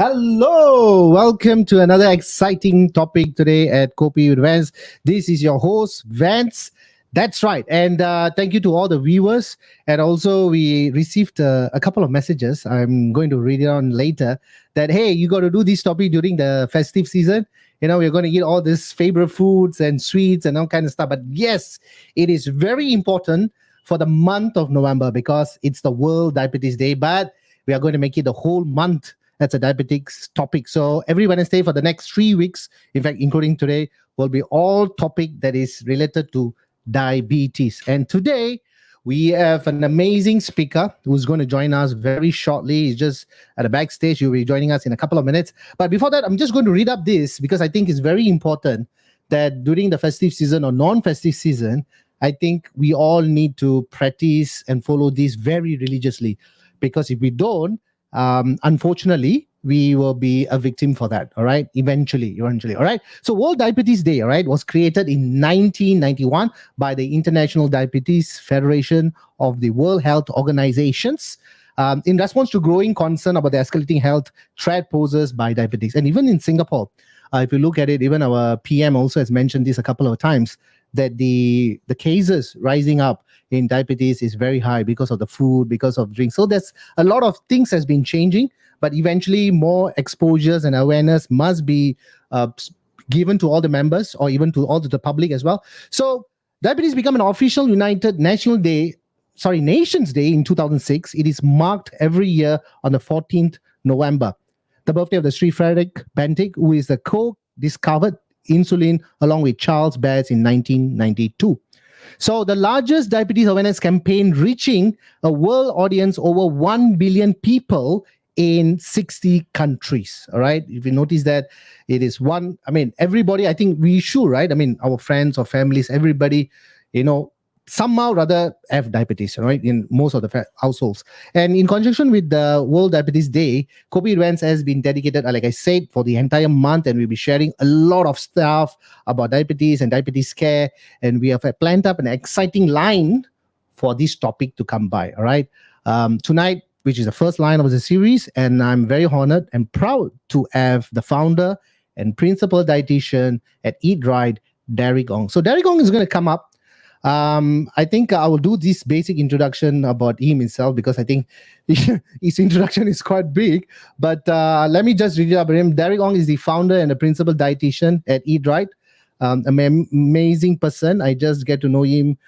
Hello, welcome to another exciting topic today at Kopi with Vance. This is your host, Vance. That's right. And thank you to all the viewers. And also, we received a couple of messages. I'm going to read it on later that, hey, you got to do this topic during the festive season. We're going to eat all these favorite foods and sweets and all kind of stuff. But yes, it is very important for the month of November because it's the World Diabetes Day. But we are going to make it the whole month. That's a diabetics topic. So every Wednesday for the next 3 weeks, in fact, including today, will be all topic that is related to diabetes. And today we have an amazing speaker who's going to join us very shortly. He's just at the backstage. He'll be joining us in a couple of minutes. But before that, I'm just going to read up this because I think it's very important that during the festive season or non-festive season, I think we all need to practice and follow this very religiously. Because if we don't, unfortunately, we will be a victim for that. All right. Eventually. All right. So World Diabetes Day, all right, was created in 1991 by the International Diabetes Federation of the World Health Organizations in response to growing concern about the escalating health threat poses by diabetes. And even in Singapore, if you look at it, even our PM also has mentioned this a couple of times, that the cases rising up in diabetes is very high because of the food, because of drinks. So there's a lot of things has been changing, but eventually more exposures and awareness must be given to all the members or even to all the public as well. So diabetes became an official United Nations Day in 2006. It is marked every year on the 14th November, the birthday of the Sri Frederick Bentinck, who is the co-discovered insulin along with Charles Bass in 1992. So the largest diabetes awareness campaign reaching a world audience over 1 billion people in 60 countries. All right. If you notice that it is everybody, I think we should, right? Our friends or families, everybody, somehow rather have diabetes, right? In most of the households. And in conjunction with the World Diabetes Day, Kopi events has been dedicated, like I said, for the entire month. And we'll be sharing a lot of stuff about diabetes and diabetes care. And we have planned up an exciting line for this topic to come by. All right. Tonight, which is the first line of the series. And I'm very honored and proud to have the founder and principal dietitian at Eat Right, Derek Ong. So Derek Ong is going to come up. I think I will do this basic introduction about him himself because I think his introduction is quite big. But let me just read it up about him. Derek Ong is the founder and the principal dietitian at Eat Right. Amazing person. I just get to know him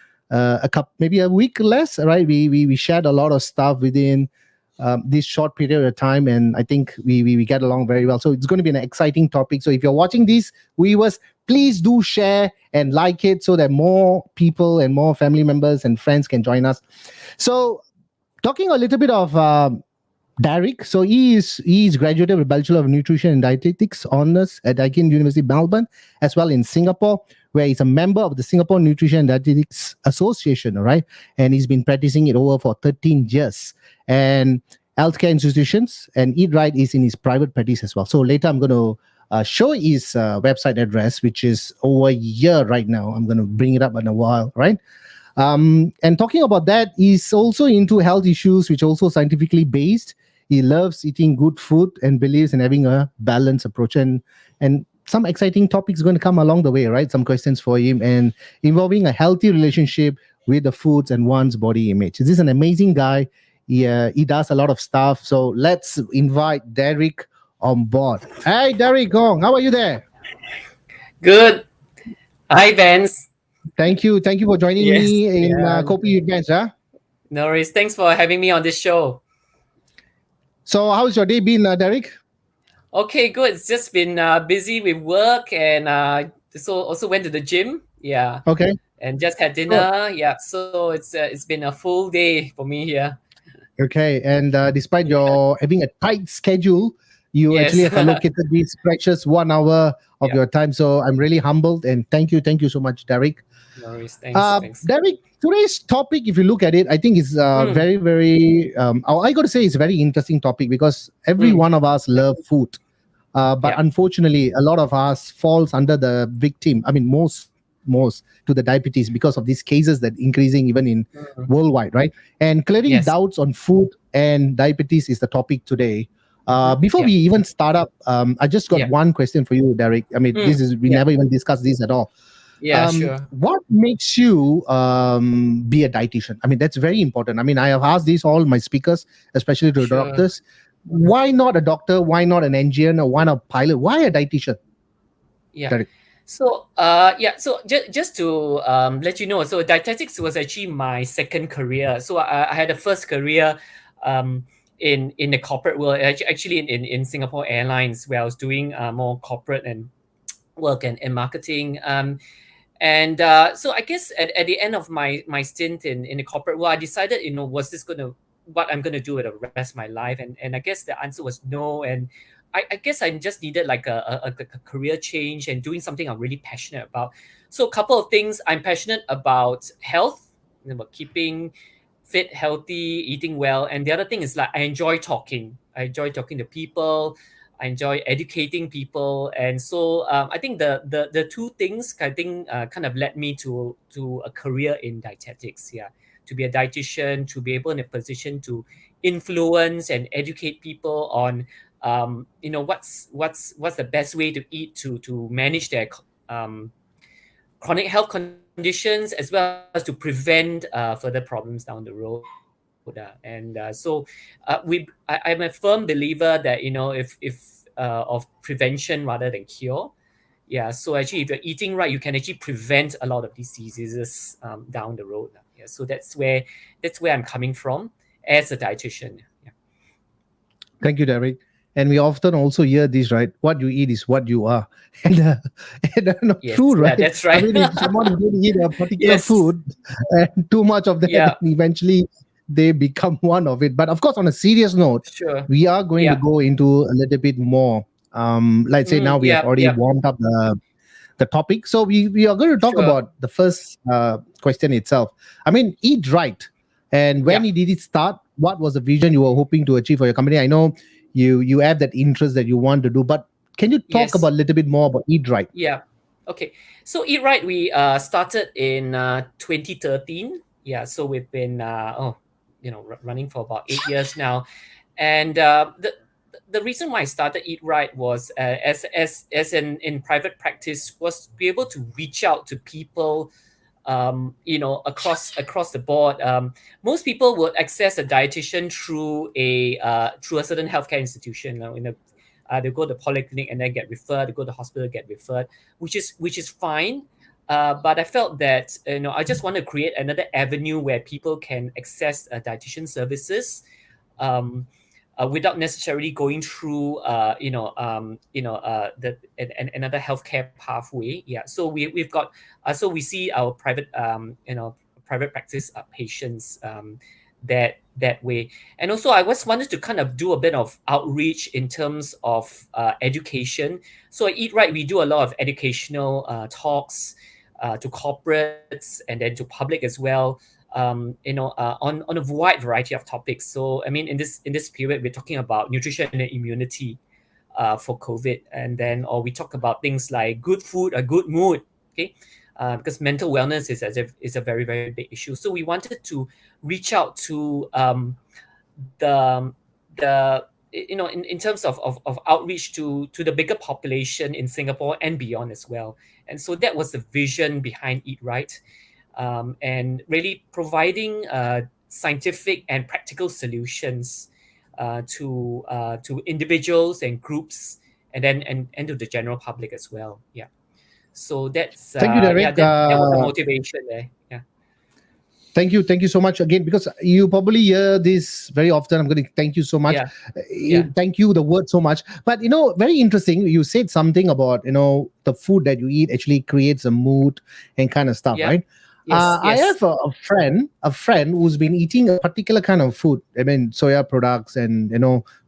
maybe a week less. Right? We shared a lot of stuff within this short period of time, and I think we get along very well. So it's going to be an exciting topic. So if you're watching this, viewers, please do share and like it so that more people and more family members and friends can join us. So talking a little bit of Derek. So he's graduated with Bachelor of Nutrition and Dietetics honors at Aikin University, Melbourne, as well in Singapore, where he's a member of the Singapore Nutrition and Dietetics Association, all right? And he's been practicing it over for 13 years. And healthcare institutions, and Eat Right is in his private practice as well. So later I'm going to show his website address, which is over here right now. I'm going to bring it up in a while, right? And talking about that, he's also into health issues, which are also scientifically based. He loves eating good food and believes in having a balanced approach. And some exciting topics going to come along the way, right? Some questions for him and involving a healthy relationship with the foods and one's body image. This is an amazing guy. He does a lot of stuff. So let's invite Derek on board. Hey, Derek Ong, how are you there? Good. Hi, Vance. Thank you for joining me in Kopi events. No worries. Thanks for having me on this show. So how's your day been, Derek? Okay, good. It's just been busy with work and so also went to the gym. Yeah. Okay. And just had dinner. Yeah. So it's been a full day for me here. Okay. And despite your having a tight schedule, you actually have allocated this precious 1 hour of your time. So I'm really humbled and thank you so much, Derek. No worries. Thanks. Derek, today's topic, if you look at it, I think is very, very, I got to say it's a very interesting topic because every one of us love food. But unfortunately, a lot of us falls under the victim. Most to the diabetes because of these cases that increasing even in worldwide, right? And clearing doubts on food and diabetes is the topic today. Before we Yeah. even start up, I just got Yeah. one question for you, Derek. I mean, this is we Yeah. never even discussed this at all. Yeah. Sure. What makes you be a dietitian? I mean, that's very important. I mean, I have asked this all my speakers, especially to Sure. doctors. Why not a doctor? Why not an engineer? Or why not a pilot? Why a dietitian, Yeah. Derek? So, yeah. So just to let you know, so dietetics was actually my second career. So I had a first career, um, in the corporate world, actually in Singapore Airlines, where I was doing more corporate and work and marketing. And so I guess at the end of my stint in the corporate world, I decided, was this gonna what I'm gonna do with the rest of my life? And I guess the answer was no. And I guess I just needed like a career change and doing something I'm really passionate about. So a couple of things: I'm passionate about health, about keeping fit, healthy, eating well. And the other thing is like I enjoy talking. I enjoy talking to people. I enjoy educating people, and so I think the two things I think kind of led me to a career in dietetics. Yeah, to be a dietitian, to be able in a position to influence and educate people on what's the best way to eat to manage their chronic health conditions, as well as to prevent further problems down the road. I'm a firm believer that of prevention rather than cure. Yeah, so actually, if you're eating right, you can actually prevent a lot of these diseases down the road. Yeah, so that's where I'm coming from as a dietitian. Yeah. Thank you, Derek. And we often also hear this, right? What you eat is what you are. And, and not Yes. true, Yeah, right? that's I right. mean, if someone is going to eat a particular Yes. food and too much of that, Yeah. then eventually they become one of it. But of course, on a serious note, Sure. we are going to Yeah. go into a little bit more. Let's say now we have Yeah. already Yeah. warmed up the topic. So we are going to talk Sure. about the first question itself. I mean, eat right. And when Yeah. did it start? What was the vision you were hoping to achieve for your company? I know you have that interest that you want to do, but can you talk Yes. about a little bit more about eat right? Yeah. Okay. So Eat Right, we started in 2013. Yeah. So we've been running for about 8 years now, and the reason why I started Eat Right was as in private practice was to be able to reach out to people, across the board. Most people would access a dietitian through a certain healthcare institution. They go to polyclinic and then get referred. They go to hospital, get referred, which is fine. But I felt that I just want to create another avenue where people can access dietitian services, um, without necessarily going through another healthcare pathway. Yeah, so we've got so we see our private practice patients that way. And also I was wanted to kind of do a bit of outreach in terms of education. So at Eat Right, we do a lot of educational talks to corporates and then to public as well, on a wide variety of topics. So I mean, in this period, we're talking about nutrition and immunity for COVID, and then or we talk about things like good food, a good mood. Okay, because mental wellness is a very very big issue. So we wanted to reach out to the the in terms of outreach to the bigger population in Singapore and beyond as well. And so that was the vision behind Eat Right, and really providing scientific and practical solutions to individuals and groups, and then and to the general public as well. Yeah. So that's Thank you, yeah, Derek. that was the motivation there. Yeah. Thank you so much again, because you probably hear this very often. I'm going to thank you so much. Yeah. Yeah. Thank you, the word so much. But very interesting. You said something about the food that you eat actually creates a mood and kind of stuff, Yeah. right? Yes. I Yes. have a friend who's been eating a particular kind of food. I mean, soya products and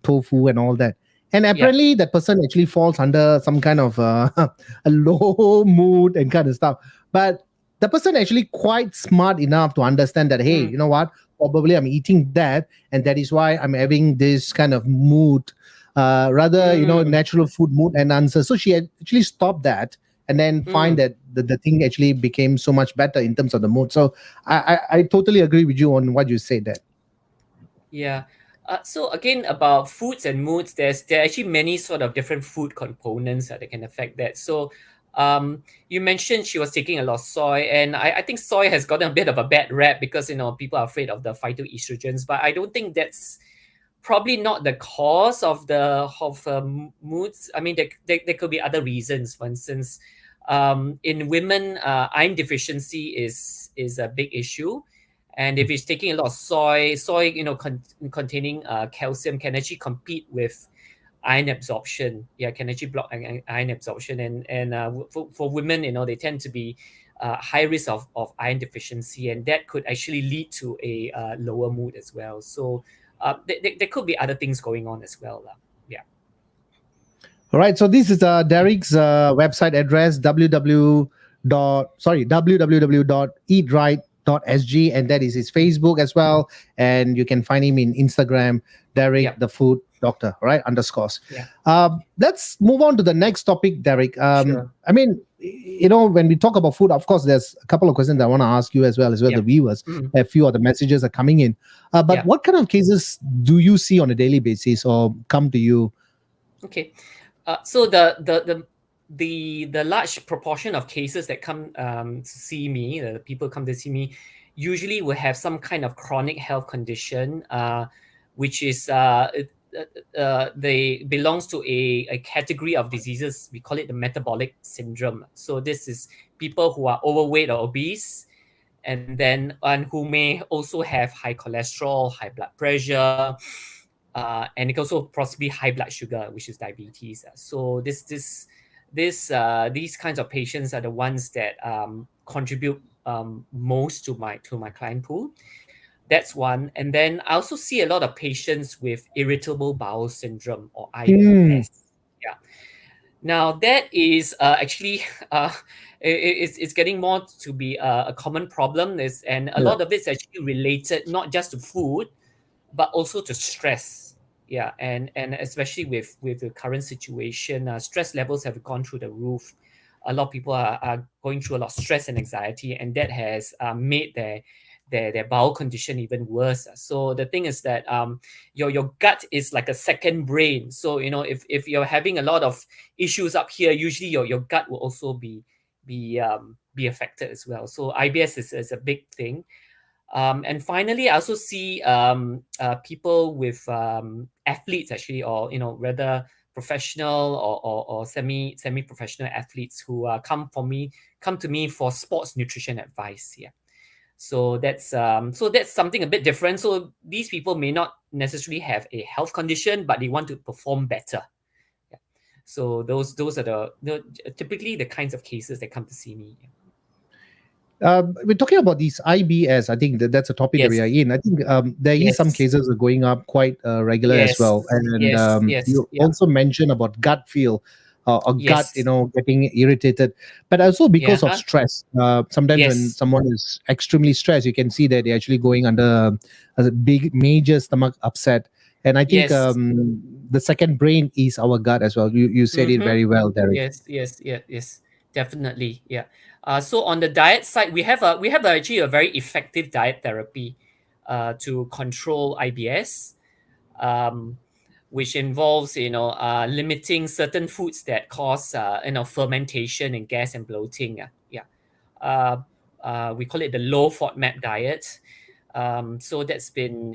tofu and all that. And Yeah. apparently, that person actually falls under some kind of a low mood and kind of stuff. But the person actually quite smart enough to understand that, hey, Mm, you know what, probably I'm eating that, and that is why I'm having this kind of mood, rather mm, natural food mood and answer. So she had actually stopped that, and then find mm. that the thing actually became so much better in terms of the mood. So I totally agree with you on what you said there. Yeah. So again, about foods and moods, there are actually many sort of different food components that can affect that. So you mentioned she was taking a lot of soy, and I think soy has gotten a bit of a bad rap because people are afraid of the phytoestrogens, but I don't think that's probably not the cause of the moods. I mean, there could be other reasons. For instance, in women, iron deficiency is a big issue, and if it's taking a lot of soy, containing calcium can actually compete with iron absorption. Yeah, can actually block iron absorption, and for women, they tend to be high risk of iron deficiency, and that could actually lead to a lower mood as well. So there could be other things going on as well. Yeah. All right. So this is Derek's website address www.eatright.sg, and that is his Facebook as well. And you can find him in Instagram, Derek Yeah. the Food Doctor, right? Underscores. Yeah. Let's move on to the next topic, Derek. Sure. I mean, when we talk about food, of course, there's a couple of questions I want to ask you as well Yeah. the viewers. Mm. A few of the messages are coming in. But Yeah. what kind of cases do you see on a daily basis or come to you? Okay. So the large proportion of cases that come to see me, the people come to see me, usually will have some kind of chronic health condition, which is they belongs to a category of diseases. We call it the metabolic syndrome. So this is people who are overweight or obese, and who may also have high cholesterol, high blood pressure, and it also possibly high blood sugar, which is diabetes. So these kinds of patients are the ones that contribute most to my client pool. That's one. And then I also see a lot of patients with irritable bowel syndrome or Hmm. IBS. Yeah. Now that is actually it's getting more to be a common problem. And a Yeah. lot of it's actually related not just to food, but also to stress. Yeah, and especially with the current situation, stress levels have gone through the roof. A lot of people are going through a lot of stress and anxiety, and that has made their bowel condition even worse. So the thing is that your gut is like a second brain. So if you're having a lot of issues up here, usually your gut will also be affected as well. So IBS is a big thing. And finally, I also see people with athletes actually, or rather professional or semi professional athletes who come to me for sports nutrition advice. Yeah, so that's something a bit different. So these people may not necessarily have a health condition, but they want to perform better. Yeah. So those are typically the kinds of cases that come to see me. Yeah. We're talking about these IBS. I think that's a topic that we Yes, are in. I think there is some yes, cases are going up quite regular as yes, well. And yes, yes, you yeah, also mentioned about gut feel or gut, yes, getting irritated, but also yeah, because of huh? stress. Sometimes when Yes, someone is extremely stressed, you can see that they're actually going under a big, major stomach upset. And I think yes, the second brain is our gut as well. You said it mm-hmm. very well, Derek. Yes, yes, yes, yes, definitely, yeah. So on the diet side, we have actually a very effective diet therapy, to control IBS, um, which involves limiting certain foods that cause fermentation and gas and bloating. Yeah, uh, we call it the low FODMAP diet. So that's been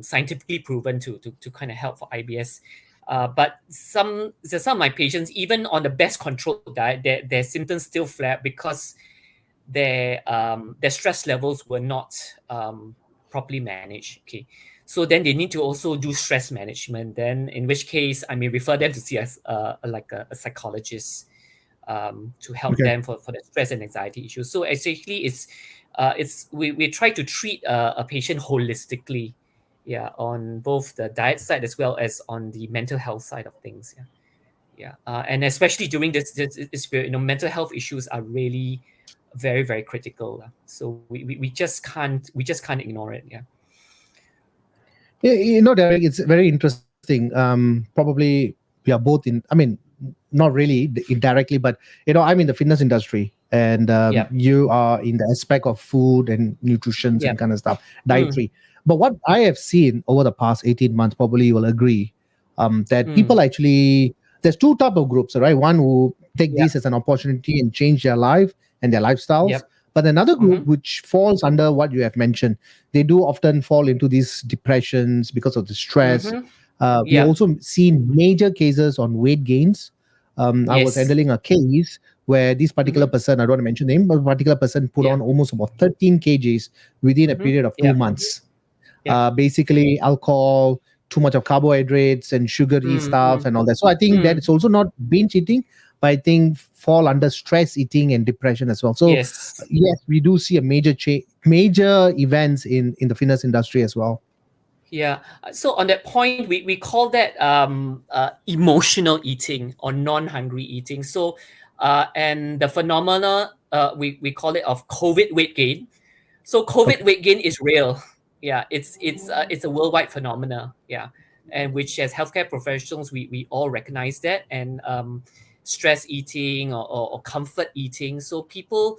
scientifically proven to kind of help for IBS. But some of my patients, even on the best controlled diet, their symptoms still flare because their stress levels were not properly managed. Okay, so then they need to also do stress management. Then, in which case, I may refer them to see us like a psychologist, to help Okay. them for the stress and anxiety issues. So essentially, we try to treat a patient holistically, yeah, on both the diet side as well as on the mental health side of things. Yeah, yeah, and especially during this period, mental health issues are really very very critical. So we just can't ignore it. Yeah. Yeah, Derek, it's very interesting. Probably we are both in. I mean, not really indirectly, but I'm in the fitness industry, and Yeah. you are in the aspect of food and nutrition Yeah. and kind of stuff, Mm, dietary. But what I have seen over the past 18 months, probably you will agree, that Mm. people actually, there's two type of groups, right? One who take Yeah. this as an opportunity and change their life and their lifestyles. Yep. But another group Mm-hmm. which falls under what you have mentioned, they do often fall into these depressions because of the stress. Mm-hmm. We Yeah. also seen major cases on weight gains. I was Yes. handling a case where this particular Mm-hmm. person, I don't want to mention name, but a particular person put Yeah. on almost about 13 kgs within a Mm-hmm. period of Yeah. 2 months. Yeah. Basically alcohol, too much of carbohydrates and sugary stuff Mm-hmm. and all that. So I think that Mm. it's also not binge eating, but I think fall under stress eating and depression as well. So Yes. yes, we do see a major events in the fitness industry as well. Yeah. So on that point, we call that emotional eating or non-hungry eating. So and the phenomena we call it of COVID weight gain. So COVID Okay. weight gain is real. Yeah, it's a worldwide phenomena. Yeah, and which as healthcare professionals we all recognize that, and stress eating or comfort eating. So people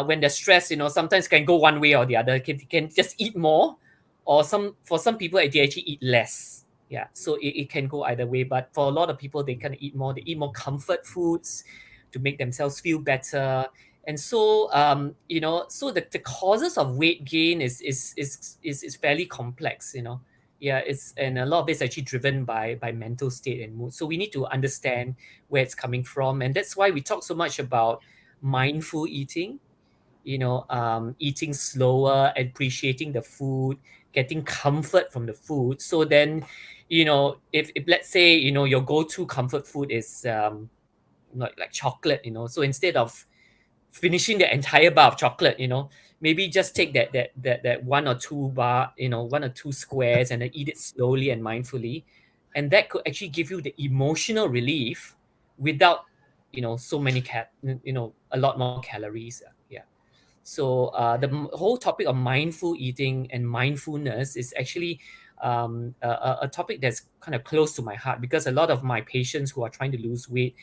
when they're stressed, sometimes can go one way or the other. Can just eat more, or for some people they actually eat less. Yeah, so it can go either way. But for a lot of people, they kind of eat more. They eat more comfort foods to make themselves feel better. And so so the causes of weight gain is fairly complex. Yeah, it's and a lot of it's actually driven by mental state and mood. So we need to understand where it's coming from, and that's why we talk so much about mindful eating. Eating slower, appreciating the food, getting comfort from the food. So then, if let's say your go-to comfort food is like chocolate. So instead of finishing the entire bar of chocolate, maybe just take that one or two bar, one or two squares, and then eat it slowly and mindfully, and that could actually give you the emotional relief without so many a lot more calories. Yeah. So the whole topic of mindful eating and mindfulness is actually a topic that's kind of close to my heart, because a lot of my patients who are trying to lose weight,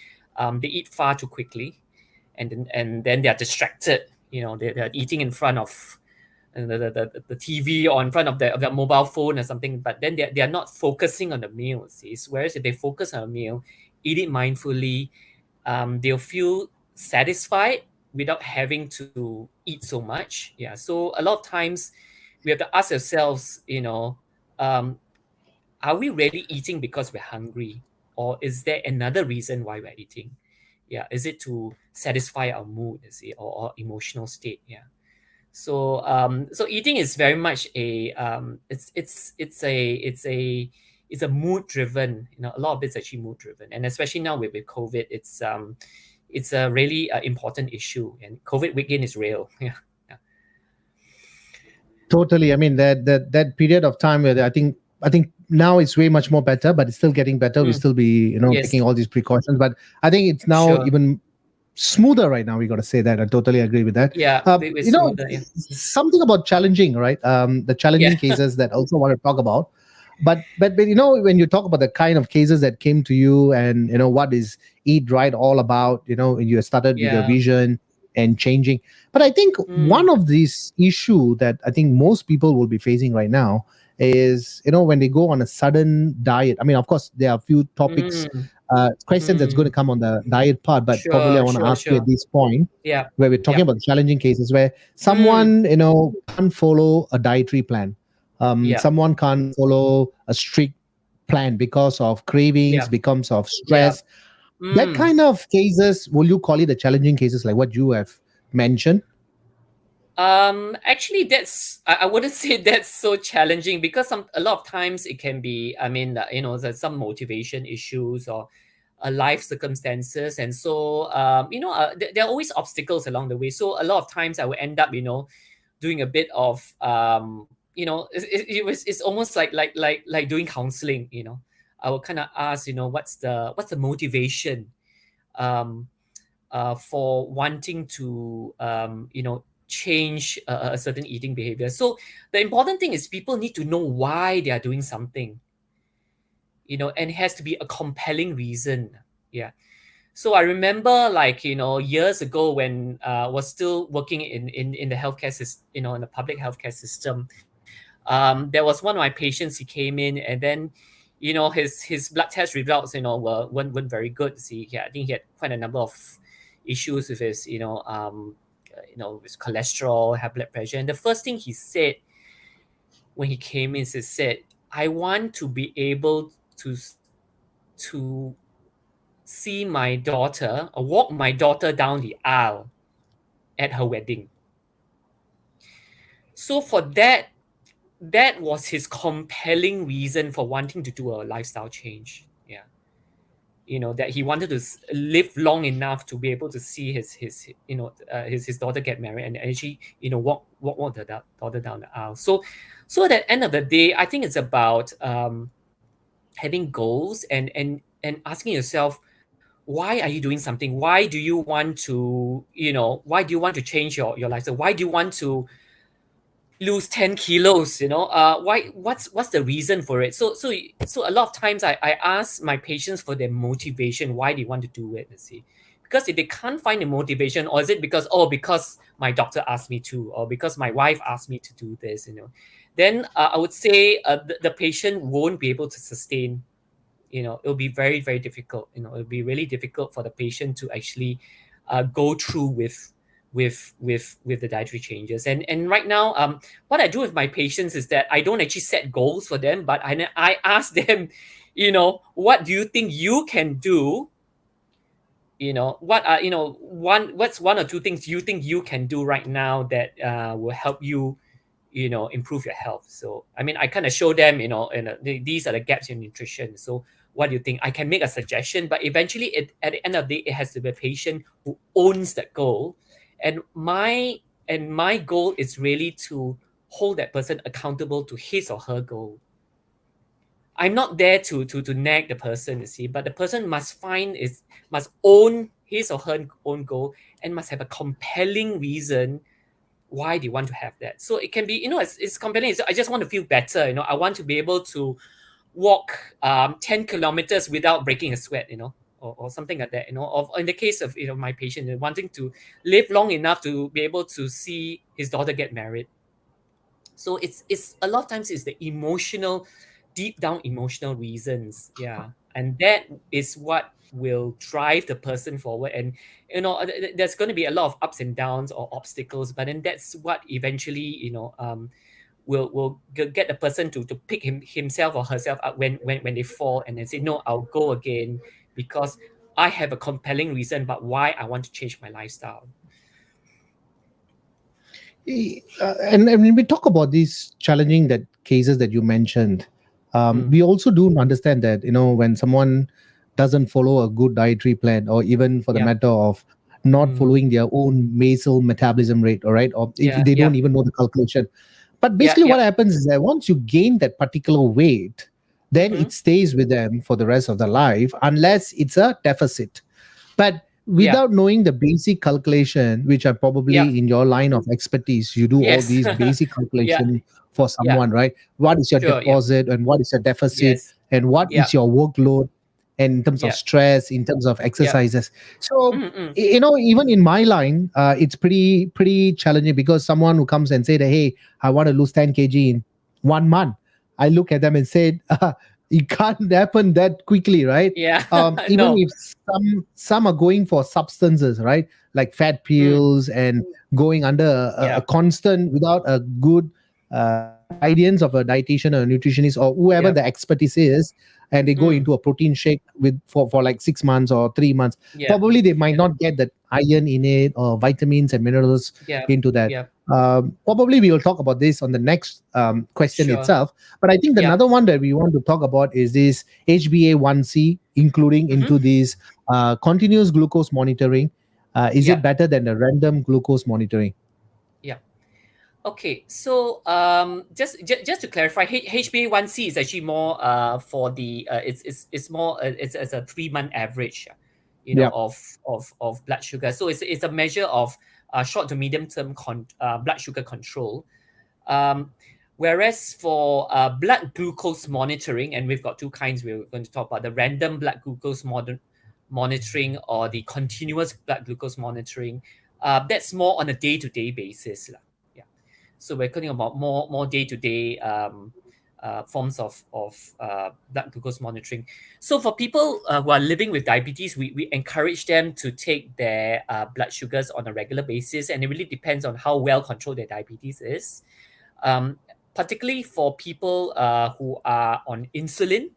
they eat far too quickly, and then they're distracted. They're eating in front of the TV or in front of their mobile phone or something, but then they're not focusing on the meal. See? Whereas if they focus on a meal, eat it mindfully, they'll feel satisfied without having to eat so much. Yeah. So a lot of times we have to ask ourselves, um, are we really eating because we're hungry? Or is there another reason why we're eating? Yeah. Is it to satisfy our mood, is it, or emotional state? Yeah. So eating is very much a it's a mood driven. A lot of it's actually mood driven, and especially now with COVID, it's a really important issue, and COVID weight gain is real. Yeah. Yeah. Totally. I mean that period of time where I think now it's way much more better, but it's still getting better. We Mm. still be Yes. taking all these precautions, but I think it's now Sure. even smoother right now. We got to say that. I totally agree with that. Yeah. Uh, With you know, smoother. Yeah. something about challenging, right? The Yeah. challenging cases that also want to talk about. But when you talk about the kind of cases that came to you, and what is Eat Right all about, when you started with your Yeah. vision and changing. But I think Mm. one of these issue that I think most people will be facing right now is when they go on a sudden diet. I mean, of course, there are a few topics, Mm. questions that's going to Mm. come on the diet part, but probably I Sure. want to Sure. ask you at Sure. this point Yeah. where we're talking Yeah. about challenging cases where Mm. someone can't follow a dietary plan. Yeah. Someone can't follow a strict plan because of cravings, Yeah. because of Yeah. stress. That Mm. kind of cases, will you call it a challenging cases like what you have mentioned? Actually, I wouldn't say that's so challenging, because a lot of times it can be. I mean, there's some motivation issues or life circumstances, and so there are always obstacles along the way. So a lot of times I will end up, doing a bit of it's almost like doing counseling. I will kind of ask, what's the motivation um for wanting to change a certain eating behavior. So the important thing is people need to know why they are doing something, and it has to be a compelling reason. Yeah. So I remember, like, years ago when I was still working in the healthcare system, in the public healthcare system. There was one of my patients. He came in, and then, his blood test results, weren't very good. See, I think he had quite a number of issues with his, with cholesterol, high blood pressure. And the first thing he said when he came in, he said, "I want to be able to to see my daughter, or walk my daughter down the aisle at her wedding." So for that was his compelling reason for wanting to do a lifestyle change. Yeah. That he wanted to live long enough to be able to see his daughter get married, and actually, walk the daughter down the aisle. So at the end of the day, I think it's about having goals, and asking yourself, why are you doing something? Why do you want to, why do you want to change your lifestyle? Why do you want to lose 10 kilos? What's the reason for it? So a lot of times I ask my patients for their motivation, why they want to do it, you see. Because if they can't find the motivation, or is it because my doctor asked me to, or because my wife asked me to do this, then I would say the patient won't be able to sustain. It'll be very, very difficult. It'll be really difficult for the patient to actually go through with the dietary changes. And right now, what I do with my patients is that I don't actually set goals for them, but I ask them, what do you think you can do? What are what's one or two things you think you can do right now that will help you, improve your health. So I mean, I kind of show them, and these are the gaps in nutrition. So what do you think? I can make a suggestion, but eventually, at the end of the day, it has to be a patient who owns that goal. And my goal is really to hold that person accountable to his or her goal. I'm not there to nag the person, you see, but the person must own his or her own goal, and must have a compelling reason why they want to have that. So it can be, it's compelling. I just want to feel better. I want to be able to walk 10 kilometers without breaking a sweat, or something like that, or in the case of, my patient, wanting to live long enough to be able to see his daughter get married. So it's a lot of times it's the emotional, deep down emotional reasons. Yeah. And that is what will drive the person forward. And there's going to be a lot of ups and downs or obstacles, but then that's what eventually, will get the person to pick himself or herself up when they fall, and then say, no, I'll go again, because I have a compelling reason about why I want to change my lifestyle. And when we talk about these challenging that cases that you mentioned, we also do understand that when someone doesn't follow a good dietary plan, or even for the Yeah. matter of not following their own basal metabolism rate, all right, or if Yeah. they don't Yeah. even know the calculation. But Yeah. basically, Yeah. what happens is that once you gain that particular weight, then Mm-hmm. it stays with them for the rest of their life, unless it's a deficit. But Yeah. without knowing the basic calculation, which are Yeah. probably in your line of expertise, you do all Yes. these basic Yeah. calculation for Yeah. someone, right? What is your Sure. Yeah. deposit and what is your deficit, Yes. and what Yeah. is your workload, and in terms of Yeah. stress, in terms of Yeah. exercises. So Mm-mm. even in my line, it's pretty challenging, because someone who comes and say that, hey, I want to lose 10 kg in 1 month, I look at them and say, it can't happen that quickly, right? Yeah. Even No. if some are going for substances, right, like fat Mm. pills, and going under a Yeah. constant, without a good guidance of a dietitian or a nutritionist or whoever Yeah. the expertise is, and they go Mm. into a protein shake for like 6 months or 3 months, Yeah. probably they might Yeah. not get that iron in it, or vitamins and minerals Yeah. into that. Yeah. Probably we will talk about this on the next question Sure. itself. But I think Yeah. another one that we want to talk about is this HbA1c, including Mm-hmm. into this continuous glucose monitoring. Is Yeah. it better than the random glucose monitoring? Yeah. Okay, so just to clarify, HbA1c is actually more for the it's more it's as a 3 month average, Yeah. of blood sugar. So it's a measure of short to medium term blood sugar control. Um, Whereas for blood glucose monitoring, and we've got two kinds. We're going to talk about the random blood glucose monitoring, or the continuous blood glucose monitoring. That's more on a day to day basis, lah. Yeah. So we're talking about more day to day forms of blood glucose monitoring. So for people who are living with diabetes, we encourage them to take their blood sugars on a regular basis, and it really depends on how well controlled their diabetes is. Um, Particularly for people who are on insulin,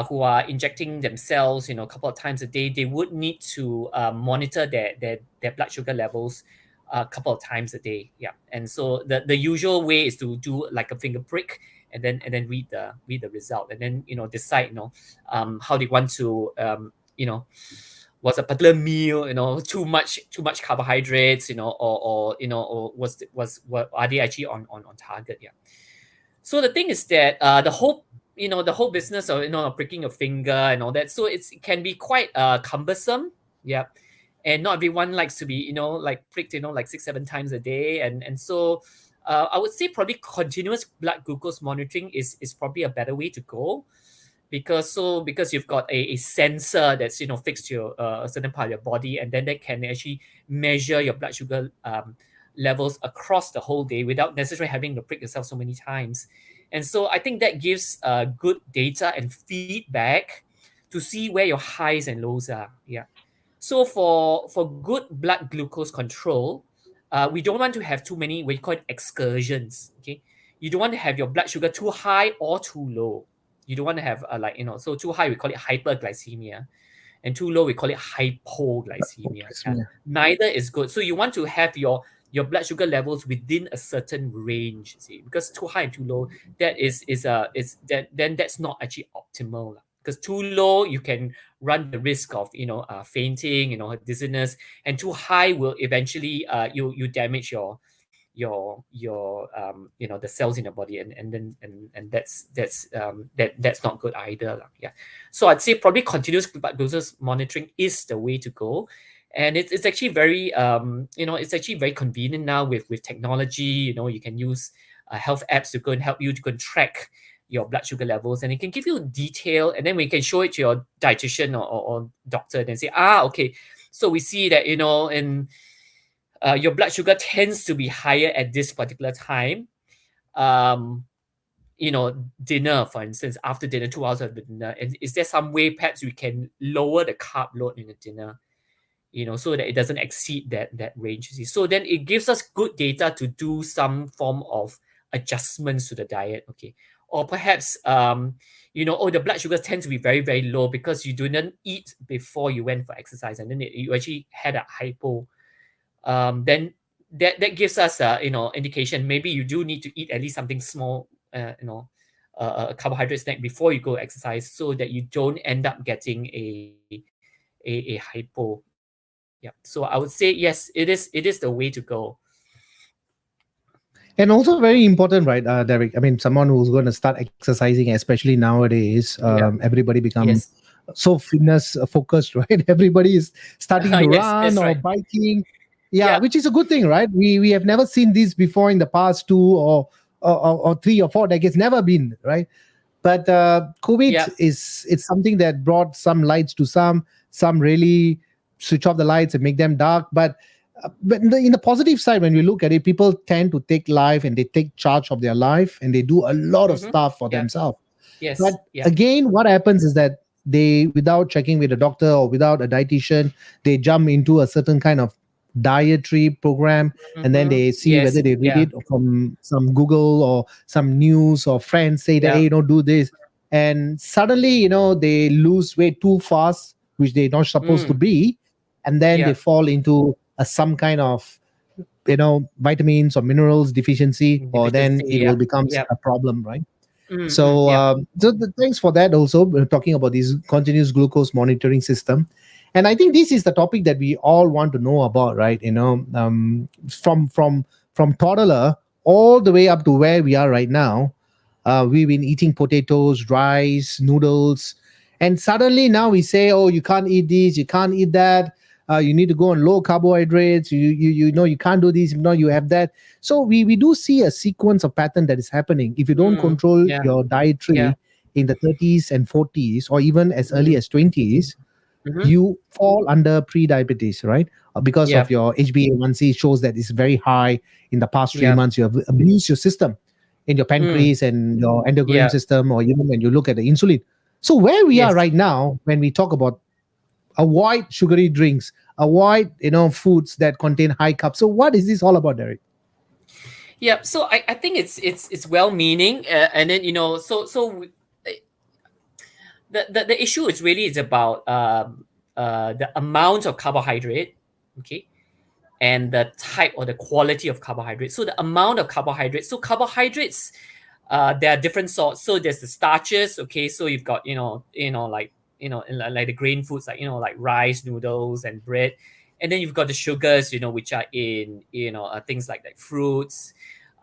who are injecting themselves, a couple of times a day, they would need to monitor their blood sugar levels a couple of times a day. Yeah, and so the usual way is to do like a finger prick and then read the result, and then decide how they want to was a particular meal too much carbohydrates, or was are they actually on target. Yeah. So the thing is that the whole business of pricking your finger and all that, so it can be quite cumbersome. Yeah. And not everyone likes to be like pricked like 6-7 times a day, and so I would say probably continuous blood glucose monitoring is probably a better way to go, because you've got a sensor that's fixed to a certain part of your body, and then they can actually measure your blood sugar levels across the whole day without necessarily having to prick yourself so many times. And so I think that gives good data and feedback to see where your highs and lows are. Yeah. So for good blood glucose control, we don't want to have too many, we call it excursions. Okay. You don't want to have your blood sugar too high or too low. You don't want to have so too high we call it hyperglycemia, and too low we call it hypoglycemia. Yeah. Yeah. Neither is good. So you want to have your blood sugar levels within a certain range. See, because too high and too low, that is that then that's not actually optimal. Because too low, you can run the risk of fainting, dizziness, and too high will eventually you damage your the cells in your body, and that's not good either. Yeah. So I'd say probably continuous blood glucose monitoring is the way to go. And it's actually very it's actually very convenient now with technology. You can use health apps to go and help you to go and track your blood sugar levels, and it can give you detail, and then we can show it to your dietitian or doctor and say, okay, so we see that in your blood sugar tends to be higher at this particular time. Um, Dinner, for instance, after dinner, 2 hours of dinner, and is there some way perhaps we can lower the carb load in the dinner, so that it doesn't exceed that range? You see, so then it gives us good data to do some form of adjustments to the diet. Okay, or perhaps the blood sugars tend to be very very low because you didn't eat before you went for exercise, and then you actually had a hypo. Then that gives us a indication. Maybe you do need to eat at least something small, a carbohydrate snack before you go exercise, so that you don't end up getting a hypo. Yeah. So I would say yes, it is the way to go. And also very important, right, Derek? I mean, someone who's going to start exercising, especially nowadays, Yeah. everybody become Yes. so fitness focused, right? Everybody is starting to Yes. run That's or right. biking. Yeah, Yeah. which is a good thing, right? We have never seen this before in the past 2 or 3 or 4 decades. Never been, right? But COVID Yeah. is it's something that brought some lights to some really switch off the lights and make them dark. But in the positive side, when we look at it, people tend to take life and they take charge of their life and they do a lot of Mm-hmm. stuff for Yeah. themselves. Yes. But Yeah. again, what happens is that they, without checking with a doctor or without a dietitian, they jump into a certain kind of dietary program, and then Mm-hmm. they see Yes. whether they read Yeah. it from some Google or some news or friends say that, Yeah. hey, do this. And suddenly, they lose weight too fast, which they're not supposed to Mm. be. And then they Yeah. fall into some kind of vitamins or minerals deficiency, or then Deficiency. it Yeah. will become Yeah. a problem, right? Mm-hmm. So, Yeah. thanks for that. Also, we're talking about this continuous glucose monitoring system, and I think this is the topic that we all want to know about, right? From toddler all the way up to where we are right now. We've been eating potatoes, rice, noodles, and suddenly now we say, "Oh, you can't eat this, you can't eat that. You need to go on low carbohydrates. You can't do this. No, you have that." So we do see a sequence of pattern that is happening. If you don't Mm. control Yeah. your Yeah. dietary in the 30s and 40s, or even as early Mm. as 20s, Mm-hmm. you fall under pre-diabetes, right? Because of Yeah. your HbA1c shows that it's very high in the past three Yeah. months. You have abused your system in your Mm. pancreas and your endocrine Yeah. system, or even when you look at the insulin. So where we are Yes. right now, when we talk about avoid sugary drinks, avoid foods that contain high carbs. So what is this all about, Derek? Yeah. So I think it's well meaning, and then the issue is really is about the amount of carbohydrate, okay, and the type or the quality of carbohydrate. So the amount of carbohydrates. So carbohydrates, there are different sorts. So there's the starches. Okay, so you've got like like the grain foods like like rice, noodles, and bread, and then you've got the sugars. Which are in things like fruits.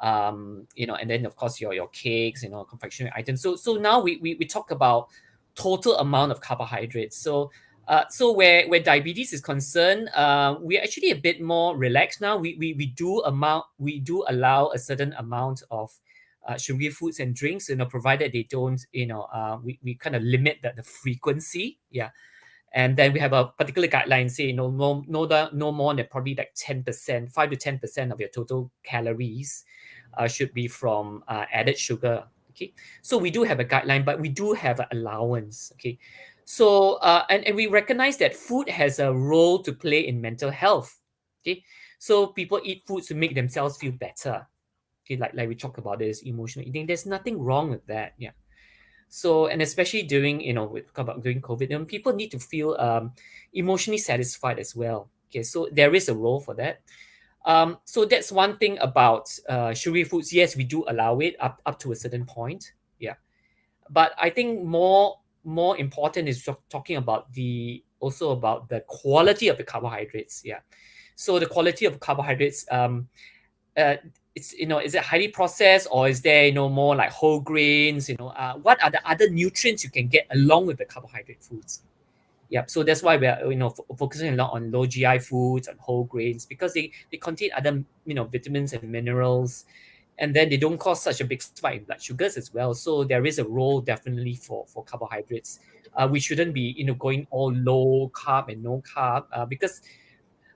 And then of course your cakes, confectionery items. So now we talk about total amount of carbohydrates. So where diabetes is concerned, we're actually a bit more relaxed now. We do allow a certain amount of sugary foods and drinks, provided they don't, we kind of limit the frequency. Yeah. And then we have a particular guideline say no more than probably like 10%, 5 to 10% of your total calories should be from added sugar. Okay, so we do have a guideline, but we do have an allowance. Okay, so and we recognize that food has a role to play in mental health. Okay, so people eat foods to make themselves feel better. Okay, like we talk about this emotional eating. There's nothing wrong with that. Yeah. So, and especially during during COVID, people need to feel emotionally satisfied as well. Okay, so there is a role for that. So that's one thing about sugary foods. Yes, we do allow it up to a certain point. Yeah, but I think more important is talking about the also about the quality of the carbohydrates. Yeah, so the quality of carbohydrates. Uh, it's is it highly processed, or is there more like whole grains? What are the other nutrients you can get along with the carbohydrate foods? Yep. So that's why we are focusing a lot on low GI foods and whole grains, because they contain other vitamins and minerals, and then they don't cause such a big spike in blood sugars as well. So there is a role definitely for carbohydrates. We shouldn't be going all low carb and no carb, because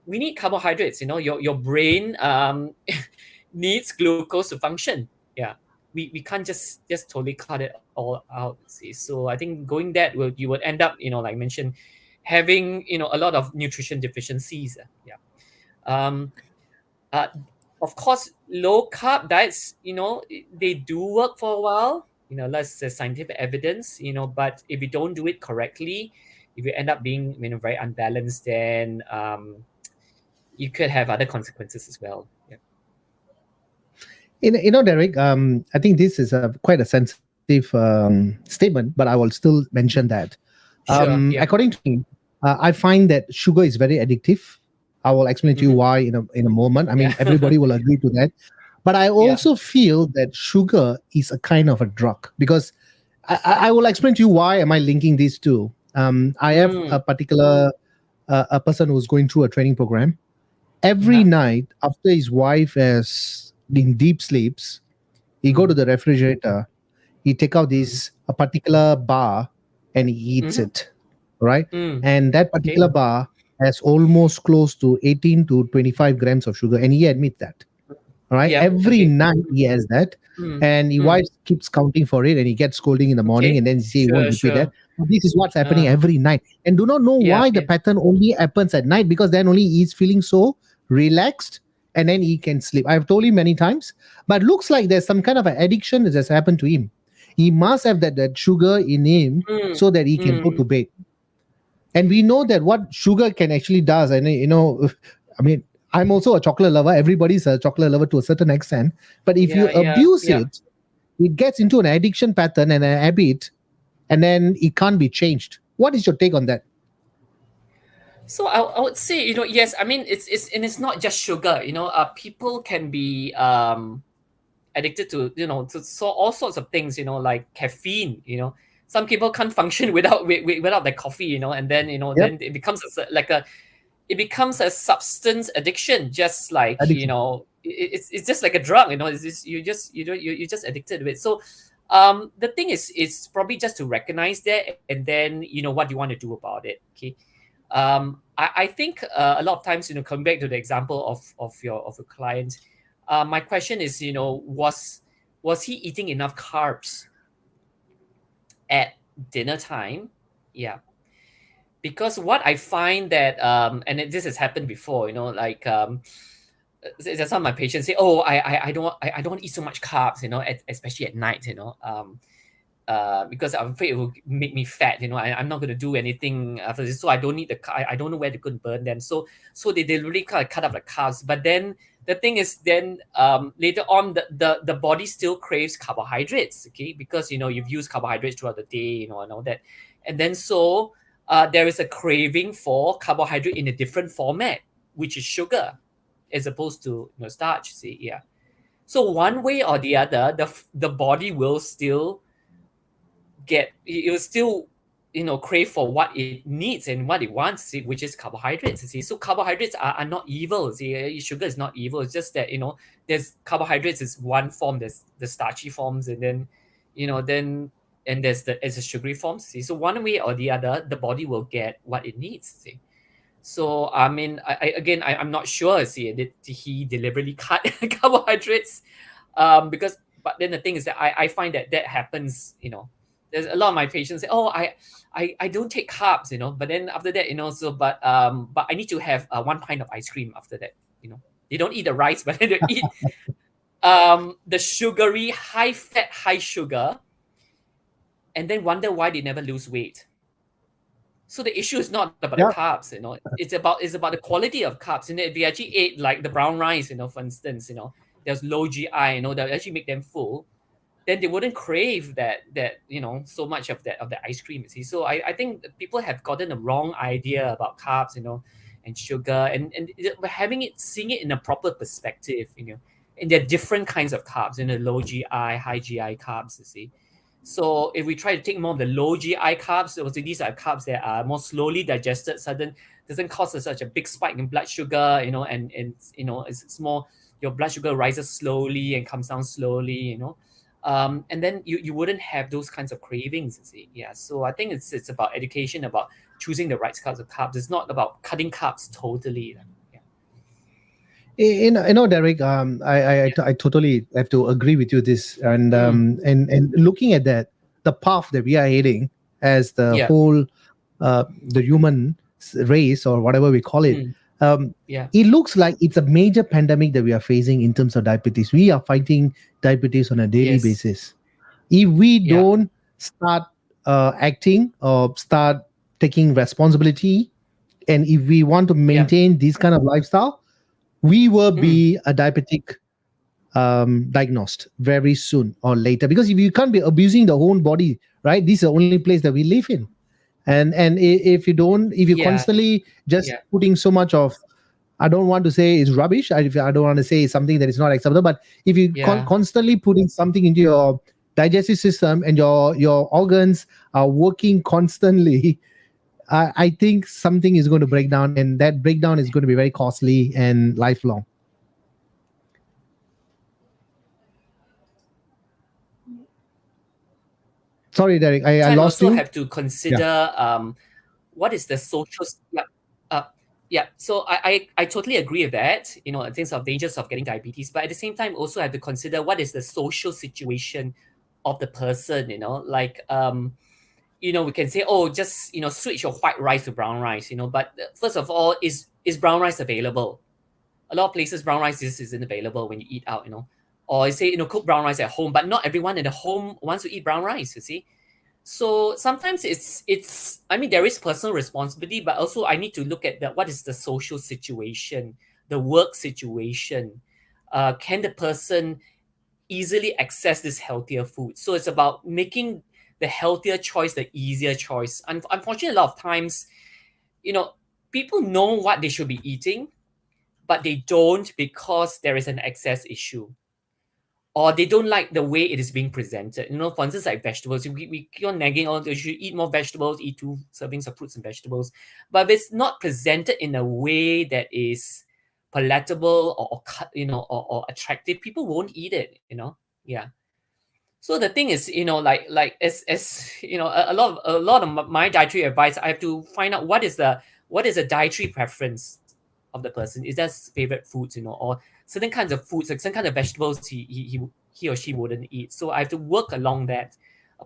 we need carbohydrates. Your brain needs glucose to function. Yeah, we can't just totally cut it all out. See, so I think going that will you would end up like mentioned, having a lot of nutrition deficiencies. Yeah. Um. Uh. Of course, low carb diets, they do work for a while. That's the scientific evidence. But if you don't do it correctly, if you end up being very unbalanced, then you could have other consequences as well. Yeah. Derek, I think this is quite a sensitive statement, but I will still mention that. Sure. Yeah. According to me, I find that sugar is very addictive. I will explain to you Hmm. why in a moment. I Yeah. mean, everybody will agree to that. But I Yeah. also feel that sugar is a kind of a drug, because I will explain to you why am I linking these two. I have Mm. a particular a person who's going through a training program. Every Uh-huh. night after his wife has been deep sleeps, he go to Mm. the refrigerator, he take out Mm. this a particular bar and he eats Mm-hmm. it, right? Mm. And that Okay. particular bar has almost close to 18 to 25 grams of sugar, and he admits that. All right, Yep. every Okay. night he has that, Mm. and his Mm. wife keeps counting for it, and he gets scolding in the morning, Okay. and then he say he won't Sure. repeat that. Sure. But this is what's happening Uh. every night, and do not know Yeah. why the Yeah. pattern only happens at night, because then only he's feeling so relaxed, and then he can sleep. I've told him many times, but looks like there's some kind of an addiction that has happened to him. He must have that sugar in him Mm. so that he can go to Mm. bed. And we know that what sugar can actually does, and I mean, I'm also a chocolate lover. Everybody's a chocolate lover to a certain extent, but if you Yeah. Yeah. abuse Yeah. it gets into an addiction pattern and a habit, and then it can't be changed. What is your take on that? So I would say, yes. I mean, it's not just sugar. People can be addicted to to all sorts of things, like caffeine. Some people can't function without their coffee, and then Yep, then it becomes it becomes a substance addiction, just like addiction. it's just like a drug. It's just, you're just addicted to it. So the thing is probably just to recognize that, and then what do you want to do about it. Okay. I think a lot of times, coming back to the example of your client, my question is, was he eating enough carbs at dinner time? Yeah, because what I find that this has happened before, like some of my patients say, oh, I don't want to eat so much carbs, especially at night, because I'm afraid it will make me fat. I'm not going to do anything after this, so I don't need I don't know where to go and burn them. So they deliberately kind of cut out the carbs. But then the thing is, then later on, the body still craves carbohydrates, okay, because you've used carbohydrates throughout the day, and all that, and then so there is a craving for carbohydrate in a different format, which is sugar, as opposed to starch. See, yeah. So one way or the other, the body will still it will still crave for what it needs and what it wants, see, which is carbohydrates. See, so carbohydrates are not evil. See, sugar is not evil. It's just that there's carbohydrates is one form. There's the starchy forms, and then then and there's the sugary forms. See, so one way or the other, the body will get what it needs. See. So I mean, I'm not sure. See, did he deliberately cut carbohydrates? Because but then the thing is that I find that happens. There's a lot of my patients say, oh, I don't take carbs, but then after that, but I need to have 1 pint of ice cream after that. They don't eat the rice, but then they eat the sugary, high fat, high sugar, and then wonder why they never lose weight. So the issue is not about the Yeah. carbs, it's about the quality of carbs. If they actually ate like the brown rice, for instance, there's low GI, that actually make them full, then they wouldn't crave that so much of the ice cream. You see, so I think people have gotten a wrong idea about carbs, and sugar, and seeing it in a proper perspective, and there are different kinds of carbs, low GI, high GI carbs. You see. So if we try to take more of the low GI carbs, so these are carbs that are more slowly digested, doesn't cause such a big spike in blood sugar, and it's more, your blood sugar rises slowly and comes down slowly, and then you wouldn't have those kinds of cravings. You see, yeah. So I think it's about education, about choosing the right kinds of carbs. It's not about cutting carbs totally. Yeah. Derek, I totally have to agree with you this, and and looking at that, the path that we are heading as the Yeah. whole the human race, or whatever we call it, Yeah. it looks like it's a major pandemic that we are facing in terms of diabetes. We are fighting diabetes on a daily Yes. basis. If we Yeah. don't start acting or start taking responsibility, and if we want to maintain this kind of lifestyle, we will be a diabetic diagnosed very soon or later. Because if you can't be abusing the whole body, right? This is the only place that we live in. And if you don't, if you Yeah. constantly just Yeah. putting so much of, I don't want to say it's rubbish. I don't want to say it's something that is not acceptable. But if you Yeah. constantly putting something into your digestive system, and your organs are working constantly, I think something is going to break down, and that breakdown is going to be very costly and lifelong. Sorry, Derek, I And lost also you. have to Yeah. consider what is the social. Yeah. Uh, yeah. So I totally agree with that. In terms of dangers of getting diabetes, but at the same time, also have to consider what is the social situation of the person. Like we can say, oh, just switch your white rice to brown rice. But first of all, is brown rice available? A lot of places brown rice isn't available when you eat out. Or say cook brown rice at home, but not everyone in the home wants to eat brown rice. You see. So sometimes it's I mean, there is personal responsibility, but also I need to look at what is the social situation, the work situation. Can the person easily access this healthier food? So it's about making the healthier choice the easier choice. Unfortunately, a lot of times, you know, people know what they should be eating, but they don't because there is an access issue, or they don't like the way it is being presented. For instance, like vegetables, we keep on nagging on, you should eat more vegetables, eat 2 servings of fruits and vegetables. But if it's not presented in a way that is palatable or attractive, people won't eat it. Yeah. So the thing is, as a lot of my dietary advice, I have to find out what is what is a dietary preference of the person? Is that favorite foods, or certain kinds of foods, like certain kind of vegetables he or she wouldn't eat. So I have to work along that.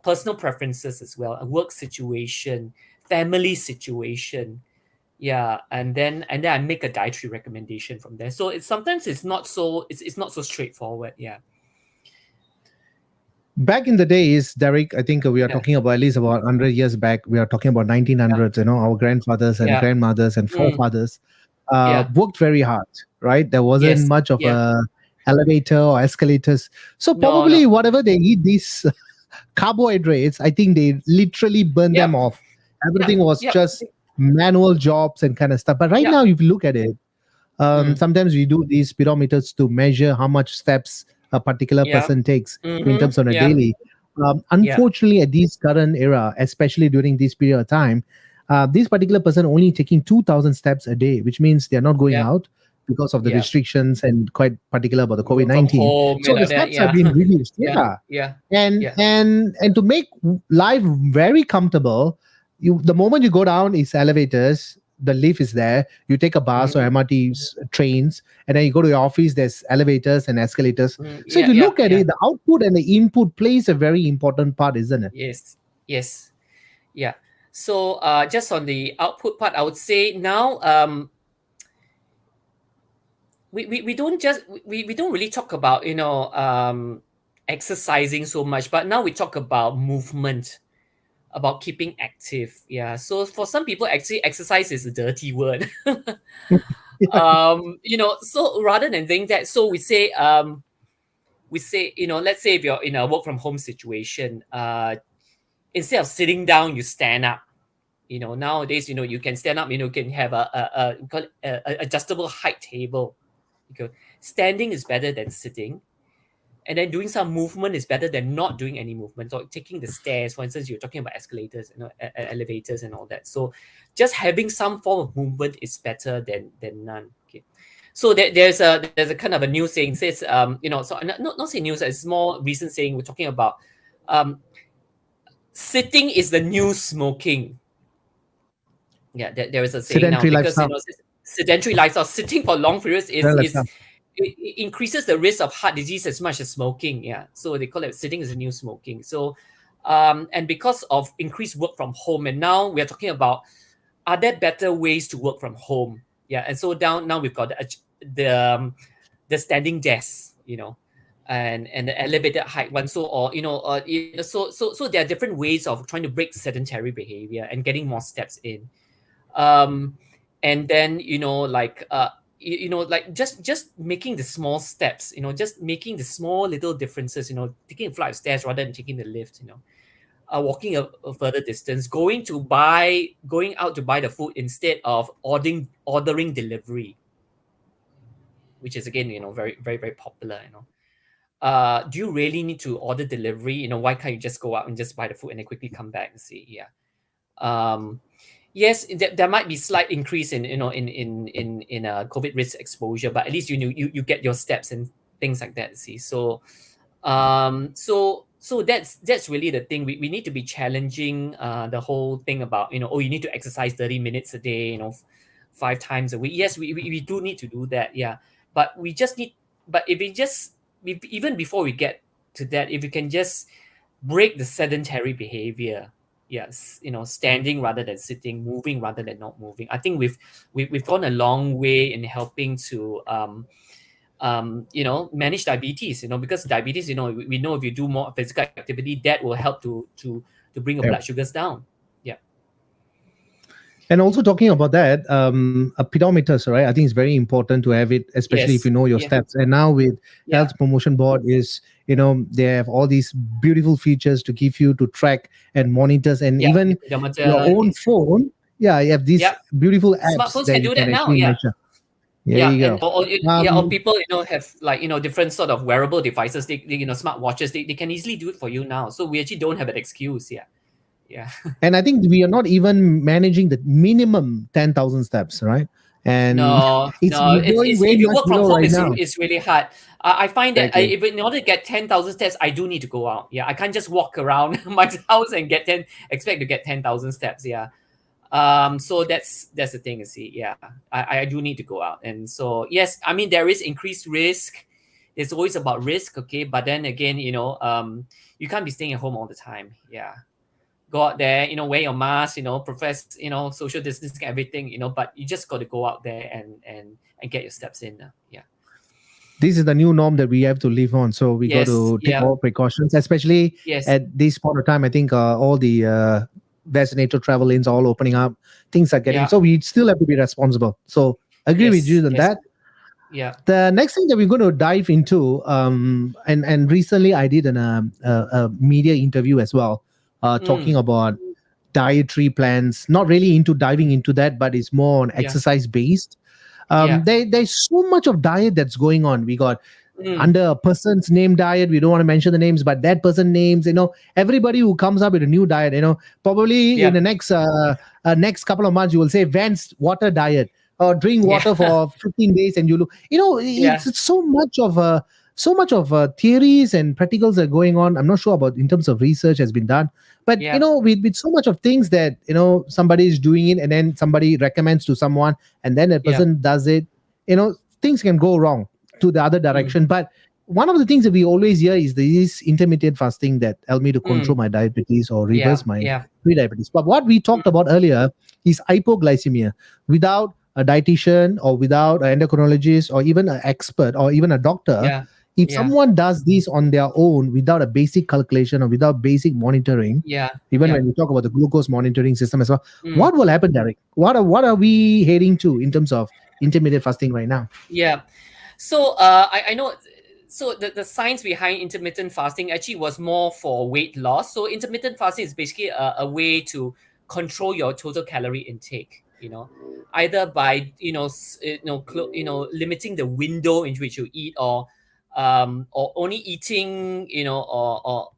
Personal preferences as well, a work situation, family situation. Yeah, and then I make a dietary recommendation from there. So sometimes it's not so straightforward. Yeah. Back in the days, Derek, I think we are Yeah. talking about at least about 100 years back. We are talking about Yeah. 1900s, our grandfathers and Yeah. grandmothers and Mm, forefathers yeah. worked very hard, right? There wasn't Yes. much of Yeah. a elevator or escalators. So No, probably no. whatever they eat, these carbohydrates, I think they literally burn them Yep. off. Everything Yep. was Yep. just manual jobs and kind of stuff. But right Yep. now, if you look at it, Mm, sometimes we do these speedometers to measure how much steps a particular yeah. person takes in Mm-hmm. terms of a Yeah. daily. Yeah. Unfortunately, at this current era, especially during this period of time, this particular person only taking 2,000 steps a day, which means they're not going Yeah. out because of the Yeah. restrictions and quite particular about the COVID Work from 19. home So and the all that. steps have Yeah. been reduced. Yeah. Yeah, Yeah. and Yeah. and to make life very comfortable, the moment you go down is elevators, the lift is there, you take a bus or Mm-hmm. MRTs, trains, and then you go to your office, there's elevators and escalators. So if Yeah. you Yeah. look at Yeah. it, the output and the input plays a very important part, isn't it? Yes. Yes. Yeah. So just on the output part, I would say now we don't just we don't really talk about exercising so much, but now we talk about movement, about keeping active. Yeah. So for some people, actually, exercise is a dirty word. So rather than saying that, so we say, let's say if you're in a work from home situation, instead of sitting down, you stand up. Nowadays, you can stand up. You can have we call it a adjustable height table. Because standing is better than sitting, and then doing some movement is better than not doing any movement. So taking the stairs, for instance, you're talking about escalators, elevators, and all that. So just having some form of movement is better than none. Okay. So there's a kind of a new saying says so not say news, it's more recent saying. We're talking about um sitting is the new smoking. Yeah, there is a saying now, Sedentary because lifestyle. sedentary lifestyle, sitting for long periods is Lifestyle. it increases the risk of heart disease as much as smoking. Yeah, so they call it sitting is the new smoking. So and because of increased work from home, and now we are talking about, are there better ways to work from home? Yeah, and so down now we've got the um, the standing desk, and the elevated height one. So, or so there are different ways of trying to break sedentary behavior and getting more steps in. um and then like just making the small steps, just making the small little differences, taking a flight of stairs rather than taking the lift, walking a further distance, going out to buy the food instead of ordering delivery, which is again, very very very popular. Do you really need to order delivery? Why can't you just go out and just buy the food and then quickly come back and see? Yeah. um Yes, there might be slight increase in COVID risk exposure, but at least you get your steps and things like that. See, so that's really the thing. We need to be challenging the whole thing about, oh, you need to exercise 30 minutes a day, 5 times a week. Yes, we do need to do that. Yeah, but we just need. But if we just even before we get to that, if we can just break the sedentary behavior. Yes, standing rather than sitting, moving rather than not moving. I think we've gone a long way in helping to manage diabetes. Because diabetes, we know if you do more physical activity, that will help to bring your Yeah. blood sugars down. Yeah. And also talking about that, a pedometer, so right? I think it's very important to have it, especially if Yes. you know your Yeah. steps. And now with Yeah. Health Promotion Board is, they have all these beautiful features to give you to track and monitors, and Yeah. The even your pedometer. own phone. Yeah, you have these Yeah. beautiful apps Smartphones that can you do can that now. actually Yeah. measure. There Yeah, you and go. or people have like different sort of wearable devices. They smart watches. They can easily do it for you now. So we actually don't have an excuse. Yeah, yeah. And I think we are not even managing the minimum 10,000 steps, right? And No, it's no. going It's way if you much work from below home, right it's now. it's really hard. I find that Exactly. if in order to get 10,000 steps, I do need to go out. Yeah, I can't just walk around my house and expect to get 10,000 steps. Yeah. So that's the thing. You see, yeah, I do need to go out, and so yes, I mean there is increased risk. It's always about risk, okay. But then again, you can't be staying at home all the time. Yeah, go out there, wear your mask, profess, social distancing, everything, but you just got to go out there and get your steps in. Yeah. This is the new norm that we have to live on. So we got Yes. to take Yeah. all precautions, especially Yes. at this point of time. I think all the designated travel lanes are all opening up. Things are getting, Yeah. so we still have to be responsible. So agree with Yes. you on Yes. that. Yeah. The next thing that we're going to dive into, and recently I did a media interview as well, talking Mm. about dietary plans. Not really into diving into that, but it's more on Yeah. exercise based. Yeah. There's so much of diet that's going on. We got Mm. under a person's name diet. We don't want to mention the names, but that person names, everybody who comes up with a new diet, probably in Yeah. the next couple of months, you will say Vance water diet, or drink Yeah. water for 15 days and you look, Yeah. it's so much of theories and practicals are going on. I'm not sure about in terms of research has been done, but Yeah. with so much of things that somebody is doing it and then somebody recommends to someone and then a Yeah. person does it, things can go wrong to the other Mm. direction. But one of the things that we always hear is this intermittent fasting that help me to control Mm. my diabetes or Yeah. reverse my Yeah. pre-diabetes. But what we talked about earlier is hypoglycemia. Without a dietitian or without an endocrinologist or even an expert or even a doctor, Yeah. if Yeah. someone does this on their own without a basic calculation or without basic monitoring, Yeah. even Yeah. when we talk about the glucose monitoring system as well, Mm. what will happen, Derek? What are we heading to in terms of intermittent fasting right now? Yeah. So I know. So the science behind intermittent fasting actually was more for weight loss. So intermittent fasting is basically a way to control your total calorie intake. Either by limiting the window in which you eat, or only eating, or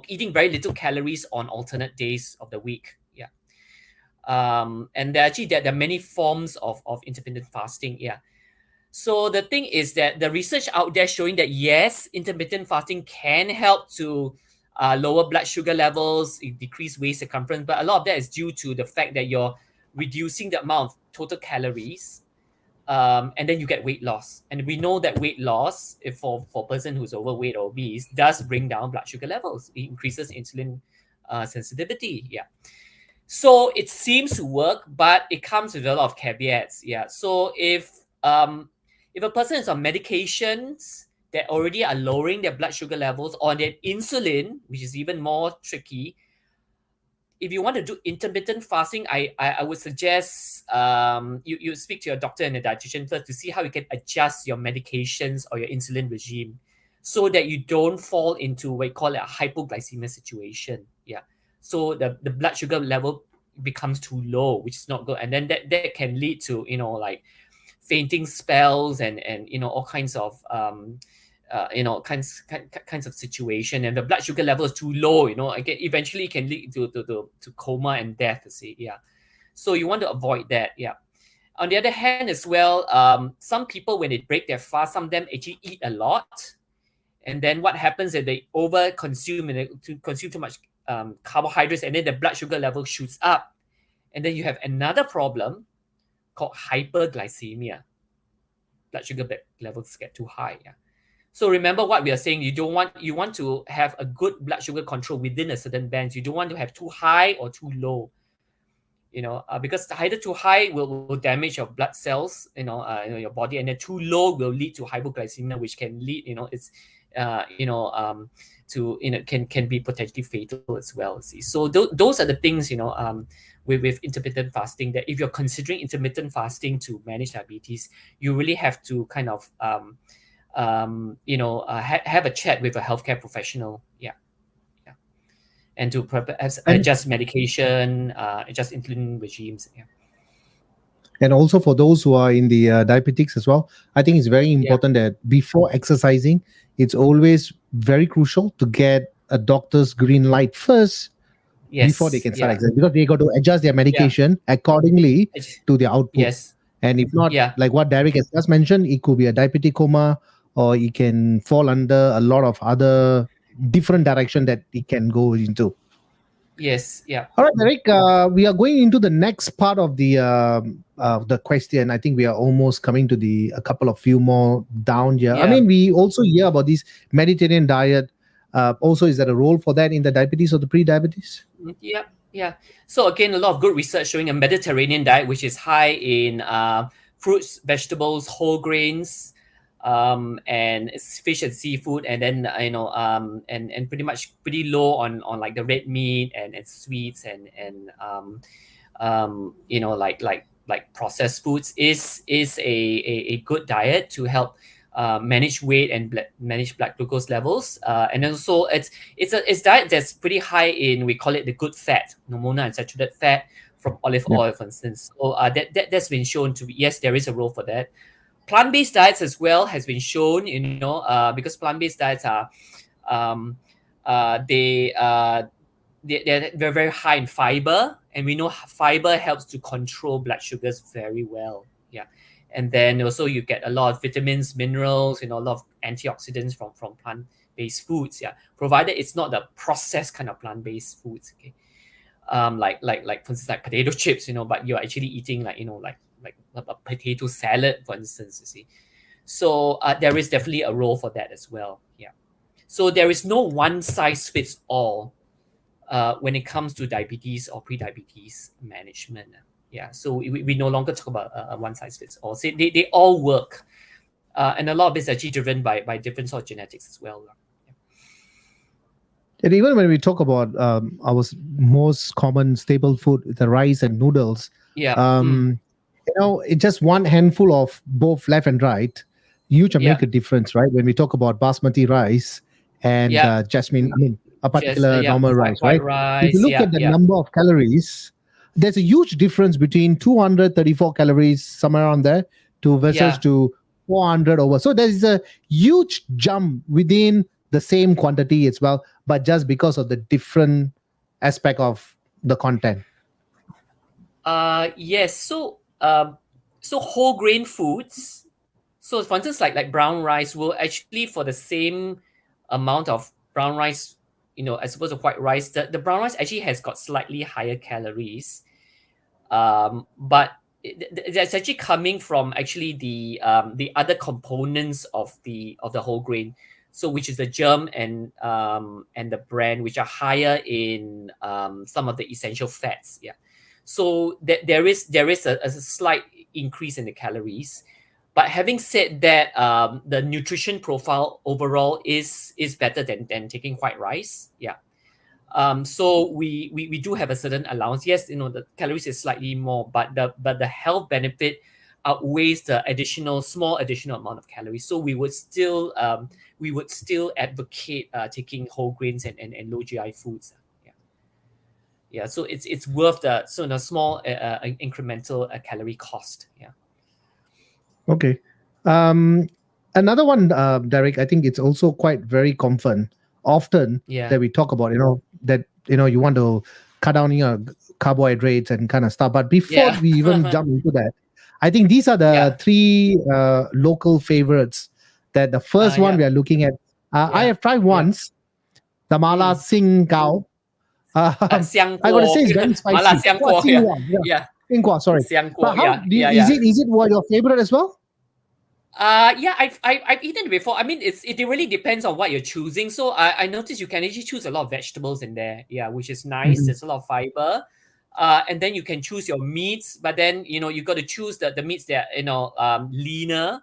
eating very little calories on alternate days of the week. Yeah. And there are many forms of intermittent fasting. Yeah. So the thing is that the research out there showing that yes, intermittent fasting can help to lower blood sugar levels, decrease waist circumference, but a lot of that is due to the fact that you're reducing the amount of total calories, and then you get weight loss. And we know that weight loss, if for a person who's overweight or obese, does bring down blood sugar levels. It increases insulin sensitivity. Yeah. So it seems to work, but it comes with a lot of caveats. Yeah. So if a person is on medications that already are lowering their blood sugar levels, or their insulin, which is even more tricky, if you want to do intermittent fasting, I would suggest you speak to your doctor and a dietitian first to see how you can adjust your medications or your insulin regime, so that you don't fall into what you call a hypoglycemia situation. Yeah. So the blood sugar level becomes too low, which is not good. And then that can lead to, like fainting spells, and all kinds of kinds of situation. And the blood sugar level is too low, again, eventually can lead to coma and death, you see. Yeah. So you want to avoid that. Yeah. On the other hand as well, some people, when they break their fast, some of them actually eat a lot, and then what happens is they over consume and they consume too much carbohydrates, and then the blood sugar level shoots up, and then you have another problem called hyperglycemia. Blood sugar levels get too high. Yeah. So remember what we are saying. You want to have a good blood sugar control within a certain band. You don't want to have too high or too low. Because either too high will damage your blood cells, your body, and then too low will lead to hypoglycemia, which can lead, to can be potentially fatal as well. See, so those are the things, with intermittent fasting, that if you're considering intermittent fasting to manage diabetes, you really have to kind of have a chat with a healthcare professional. Yeah. Yeah. And to perhaps And adjust medication, adjust insulin regimes. Yeah. and also for those who are in the diabetics as well, I think it's very Yeah. important that before exercising, it's always very crucial to get a doctor's green light first before they Yes. can start Yeah. exercising, because they got to adjust their Yeah. medication accordingly It's- to their output. yes. And if not, Yeah. like what Derek has just mentioned, it could be a diabetic coma, or it can fall under a lot of other different direction that it can go into. Yes. Yeah. All right, Eric. We are going into the next part of the question. I think we are almost coming to the a couple of few more down here. I Yeah. mean, we also hear about this Mediterranean diet. Also, is there a role for that in the diabetes or the pre-diabetes? Yeah. Yeah. So again, a lot of good research showing a Mediterranean diet, which is high in fruits, vegetables, whole grains, and fish and seafood, and then and pretty much pretty low on like the red meat and sweets and like processed foods is a good diet to help manage weight and manage blood glucose levels. And also it's diet that's pretty high in, we call it the good fat, monounsaturated fat from olive Yeah. oil, for instance. So that's been shown to be, yes, there is a role for that. Plant-based diets as well has been shown, because plant-based diets are um, they they're very high in fiber, and we know fiber helps to control blood sugars very well. Yeah, and then also you get a lot of vitamins, minerals, a lot of antioxidants from plant-based foods. Yeah, provided it's not the processed kind of plant-based foods. Okay, like for instance, like potato chips, but you're actually eating like a potato salad, for instance. You see, so there is definitely a role for that as well. Yeah, so there is no one size fits all when it comes to diabetes or pre-diabetes management. Yeah, so we no longer talk about a one size fits all. So they all work, and a lot of it's actually driven by different sort of genetics as well. And even when we talk about our most common staple food, the rice and noodles, Yeah. um, it's just one handful of both left and right, huge Yeah. make a difference, right? When we talk about basmati rice and Yeah. jasmine, I mean, a Just particular yeah, normal white rice, white right? If you rice. look Yeah. at the Yeah. number of calories, there's a huge difference between 234 calories, somewhere around there, to versus Yeah. to 400 over. So there is a huge jump within the same quantity as well, but just because of the different aspect of the content. Yes. So whole grain foods. So for instance, like brown rice will actually, for the same amount of brown rice, as opposed to white rice, the brown rice actually has got slightly higher calories. But that's actually coming from actually the other components of the whole grain. So which is the germ and the bran, which are higher in some of the essential fats. Yeah. So there is a slight increase in the calories. But having said that, the nutrition profile overall is better than taking white rice. Yeah. So we do have a certain allowance. Yes, the calories is slightly more, but the health benefit outweighs the small additional amount of calories. So we would still advocate taking whole grains and low GI foods. Yeah. Yeah. So it's worth the small incremental calorie cost. Yeah. Okay. Um, Another one, Derek, I think it's also quite very common. Often Yeah. that we talk about, that you want to cut down your carbohydrates and kind of stuff. But before Yeah. we even jump into that, I think these are the Yeah. three local favorites. That the first one Yeah. we are looking at. I Yeah. have tried Yeah. once the mala Mm. sing gao. I got to 香锅 say it's very 麻辣 spicy. 香 What 锅 yeah Xinhua? Yeah, yeah Xinhua. Sorry. 香 But 锅 how yeah do you, yeah is yeah it your favorite as well? Yeah, I've eaten it before. I mean, it really depends on what you're choosing. So I noticed you can actually choose a lot of vegetables in there. Yeah, which is nice. Mhm. There's a lot of fiber. And then you can choose your meats, but then you got to choose the meats that leaner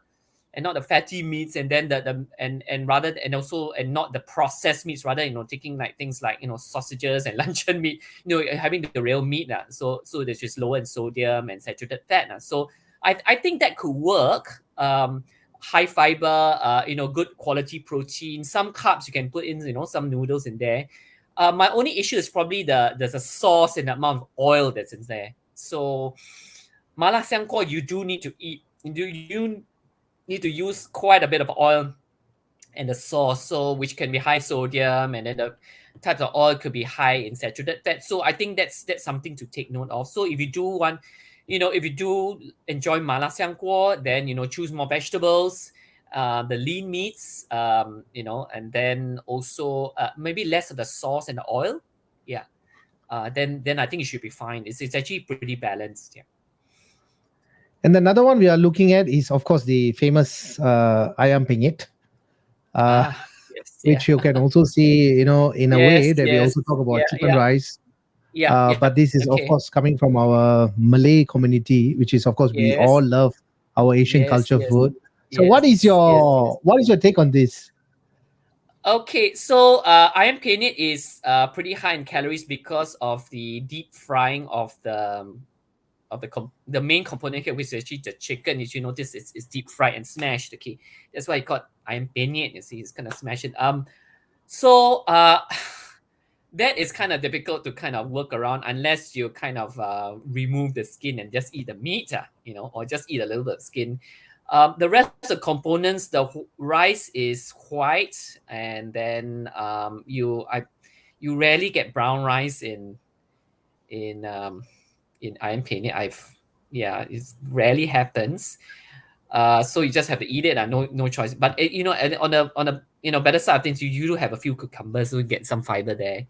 and not the fatty meats, and then the and rather and also and not the processed meats, rather taking like things like sausages and luncheon meat, having the real meat so there's just lower in sodium and saturated fat so I think that could work. High fiber, good quality protein, some carbs you can put in, some noodles in there. My only issue is probably there's a sauce and the amount of oil that's in there. So mala xiangguo, you do need to eat. You need to use quite a bit of oil and the sauce, so which can be high sodium, and then the types of oil could be high in saturated fat. So I think that's something to take note of. So if you do want, if you do enjoy mala xiangguo, then choose more vegetables, the lean meats, and then also maybe less of the sauce and the oil. Yeah. then I think it should be fine. It's actually pretty balanced. Yeah. And another one we are looking at is, of course, the famous ayam penyet, uh, Yes. Yeah. which you can also see, in a way Yes. that we Yes. also talk about Yeah. chicken Yeah. rice. Yeah. Yeah. But this is, of Okay. course, coming from our Malay community, which is, of course, we all Yes. love our Asian Yes. culture Yes. food. So, what is Yes. Yes. your Yes. what is your take on this? Okay, so ayam penyet is pretty high in calories because of the deep frying of the main component here, which is actually the chicken. As you notice, it's deep fried and smashed. Okay, that's why it called ayam penyet. You see, it's kind of smash it. So that is kind of difficult to kind of work around unless you kind of remove the skin and just eat the meat, or just eat a little bit of skin. The rest of the components, the rice is white, and then you rarely get brown rice in in ayam penyet. It rarely happens. So you just have to eat it, and no choice. But and on a better side of things, you do have a few cucumbers, so you get some fiber there.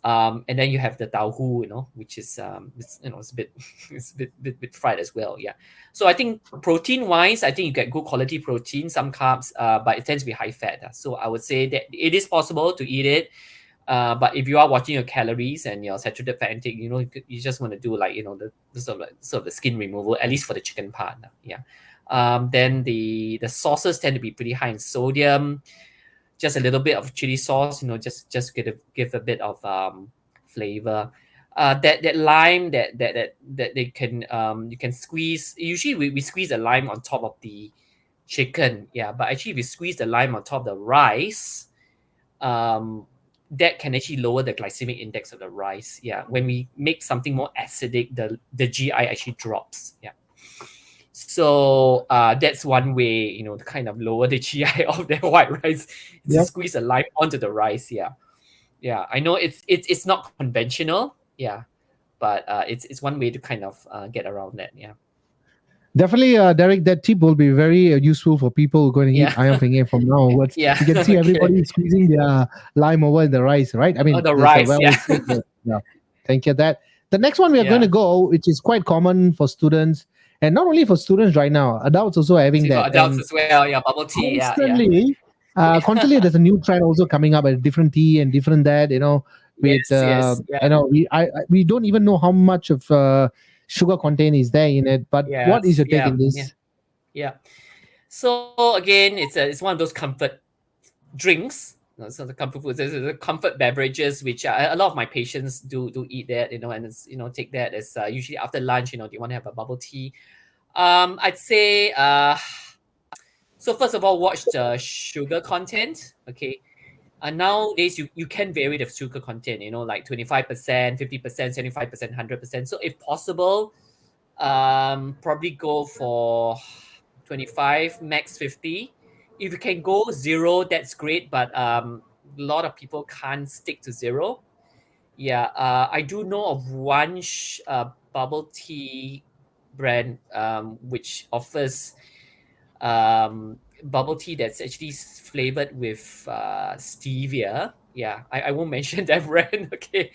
And then you have the tauhu, which is it's a bit it's a bit fried as well. Yeah. So I think protein wise, I think you get good quality protein, some carbs, but it tends to be high fat. So I would say that it is possible to eat it. But if you are watching your calories and your saturated fat intake, you just want to do like the sort of the skin removal, at least for the chicken part. Yeah. Then the sauces tend to be pretty high in sodium. Just a little bit of chili sauce, just give a bit of flavor. That lime that they can you can squeeze. Usually we squeeze the lime on top of the chicken, yeah. But actually, if you squeeze the lime on top of the rice, um, that can actually lower the glycemic index of the rice. Yeah, when we make something more acidic, the GI actually drops. Yeah. So that's one way, to kind of lower the GI of the white rice, to Yep. squeeze the lime onto the rice. Yeah, yeah. I know it's not conventional. Yeah, but it's one way to kind of get around that. Yeah, Definitely, Derek, that tip will be very useful for people who are going to eat yeah, ayam penyet from now onwards. yeah. You can see Okay. everybody squeezing their lime over the rice, right? I Oh, mean, the there's a rice. well Yeah, said that. Yeah. Thank you. That the next one we are going yeah. to go, which is quite common for students, and not only for students right now, adults also having See, for that. adults And as well. Yeah, bubble tea. Yeah, yeah. constantly there's a new trend also coming up, a different tea and different that, with Yes, yes, yeah, we don't even know how much of sugar content is there in it. But what is yes, your take yeah, in yeah, this? yeah. So again, it's one of those comfort drinks. So the comfort foods, the comfort beverages, which a lot of my patients do eat that, and it's, take that as usually after lunch. They want to have a bubble tea. I'd say so. First of all, watch the sugar content. Okay. Nowadays, you can vary the sugar content. Like 25%, 50%, 75%, 100%. So if possible, probably go for 25, max 50. If you can go zero, that's great, but a lot of people can't stick to zero. Yeah, I do know of one bubble tea brand, which offers bubble tea that's actually flavored with stevia. Yeah, I won't mention that brand. Okay.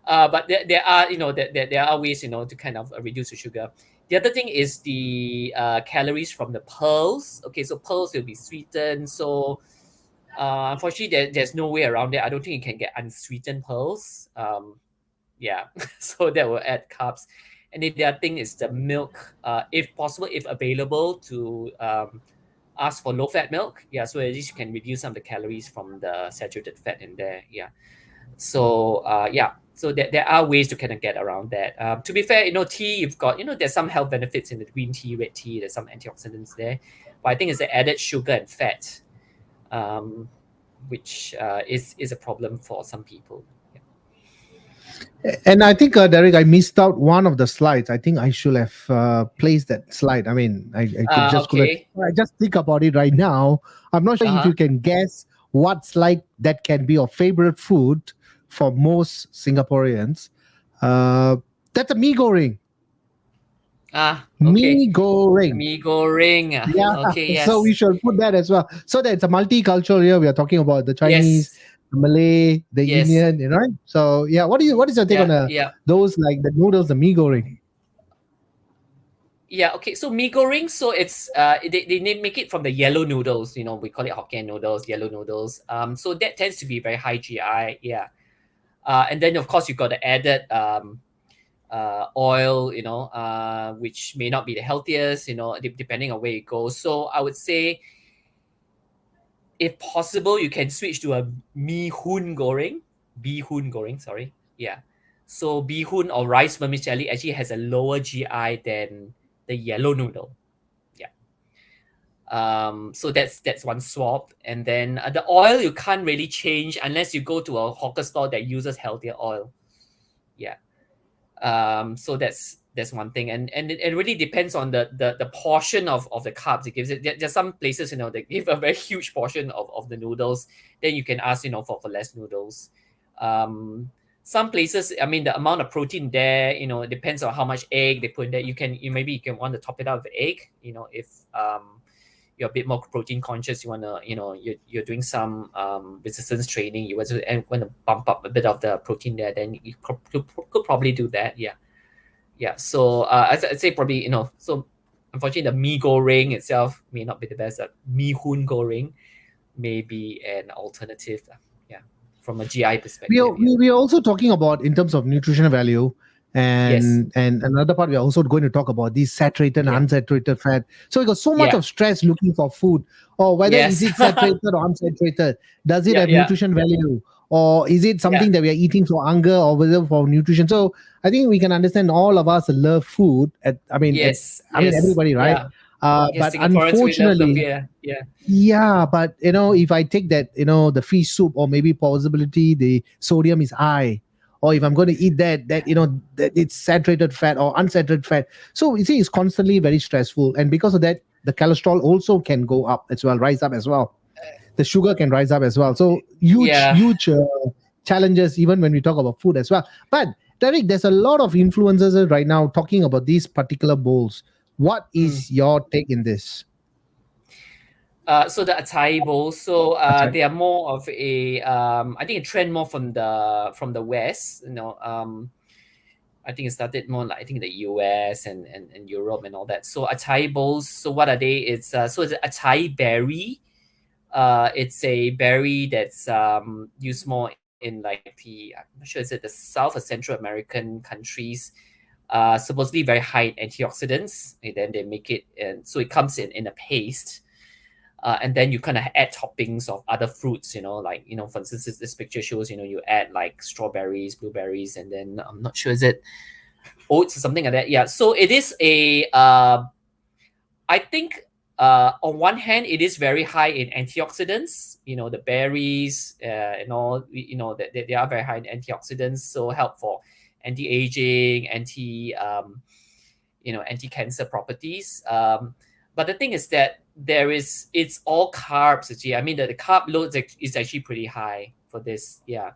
But there are, there are ways, to kind of reduce the sugar. The other thing is the calories from the pearls. Okay, so pearls will be sweetened. So unfortunately, there's no way around it. I don't think you can get unsweetened pearls. Yeah, so that will add carbs. And then the other thing is the milk. If possible, if available, to ask for low fat milk. Yeah, so at least you can reduce some of the calories from the saturated fat in there. Yeah. So yeah, so there are ways to kind of get around that. To be fair, tea, you've got, there's some health benefits in the green tea, red tea. There's some antioxidants there, but I think it's the added sugar and fat, um, which is a problem for some people. Yeah. And I think, Derek, I missed out one of the slides. I think I should have placed that slide. I mean, I could just couldn't. Okay. I just think about it right now. I'm not sure if Uh-huh. you can guess what slide that can be your favorite food for most Singaporeans. Uh, that's a mee goreng. Okay. Mee goreng. Mee goreng. Yeah, Okay. so we Yes. should put that as well. So that it's a multicultural here. We are talking about the Chinese, Yes. the Malay, the Yes. Indian, right? So yeah, what is your take on Yeah. Yeah. those like the noodles, the mee goreng? Yeah, okay. So mee goreng, so it's they make it from the yellow noodles. You know, we call it Hokkien noodles, yellow noodles. So that tends to be very high GI. Yeah. And then of course you got the added oil. You know, which may not be the healthiest. You know, depending on where you go. So I would say, if possible, you can switch to a bee hoon goreng. Sorry. Yeah. So bee hoon or rice vermicelli actually has a lower GI than the yellow noodle. Yeah. So that's one swap. And then the oil you can't really change unless you go to a hawker store that uses healthier oil. Yeah. So that's one thing, and it really depends on the portion of the carbs it gives it. There's some places, you know, they give a very huge portion of the noodles. Then you can ask, you know, for less noodles. Some places, I mean, the amount of protein there, you know, it depends on how much egg they put in there. You can want to top it out with egg, you know, if you're a bit more protein conscious, you want to, you know, you're doing some resistance training, you want to bump up a bit of the protein there, then you could probably do that. Yeah. Yeah. So I'd say probably, you know, so unfortunately the mee goreng itself may not be the best. Mee hoon goreng may be an alternative. Yeah. From a GI perspective. Yeah. We are also talking about in terms of nutritional value, Yes. and another part we're also going to talk about these saturated Yeah. and unsaturated fat. So we got so much Yeah. of stress looking for food, or whether is Yes. it saturated or unsaturated, does it Yeah. have Yeah. nutrition value, or is it Yeah. something that we are eating for hunger or whether for nutrition? So I think we can understand all of us love food Yes. I mean Yes. everybody, right? Yeah. Yes. But Singaporeans, we love unfortunately, yeah. Yeah. yeah, but if I take that, the fish soup, or maybe possibility the sodium is high, or if I'm going to eat that that it's saturated fat or unsaturated fat. So you see, it's constantly very stressful, and because of that, the cholesterol also can go up as well, rise up as well. The sugar can rise up as well. So huge, Yeah. huge challenges even when we talk about food as well. But Derek, there's a lot of influencers right now talking about these particular bowls. What Mm. is your take in this? So the acai bowls, so Achai. they are more of a I think a trend more from the West. You know, I think it started more like I think the US and Europe and all that. So acai bowls. So what are they? So it's acai berry. It's a berry that's used more in like I'm not sure is it the South or Central American countries. Supposedly very high in antioxidants, and then they make it, and so it comes in a paste. And then you kind of add toppings of other fruits, you know, like, you know, for instance, this picture shows, you know, you add like strawberries, blueberries, and then I'm not sure, is it oats or something like that? Yeah. So it is I think, on one hand, it is very high in antioxidants, you know, the berries and all, you know, that they are very high in antioxidants. So help for anti-aging, anti-cancer properties. But the thing is that it's all carbs actually. I mean, the carb load is actually pretty high for this. Yeah.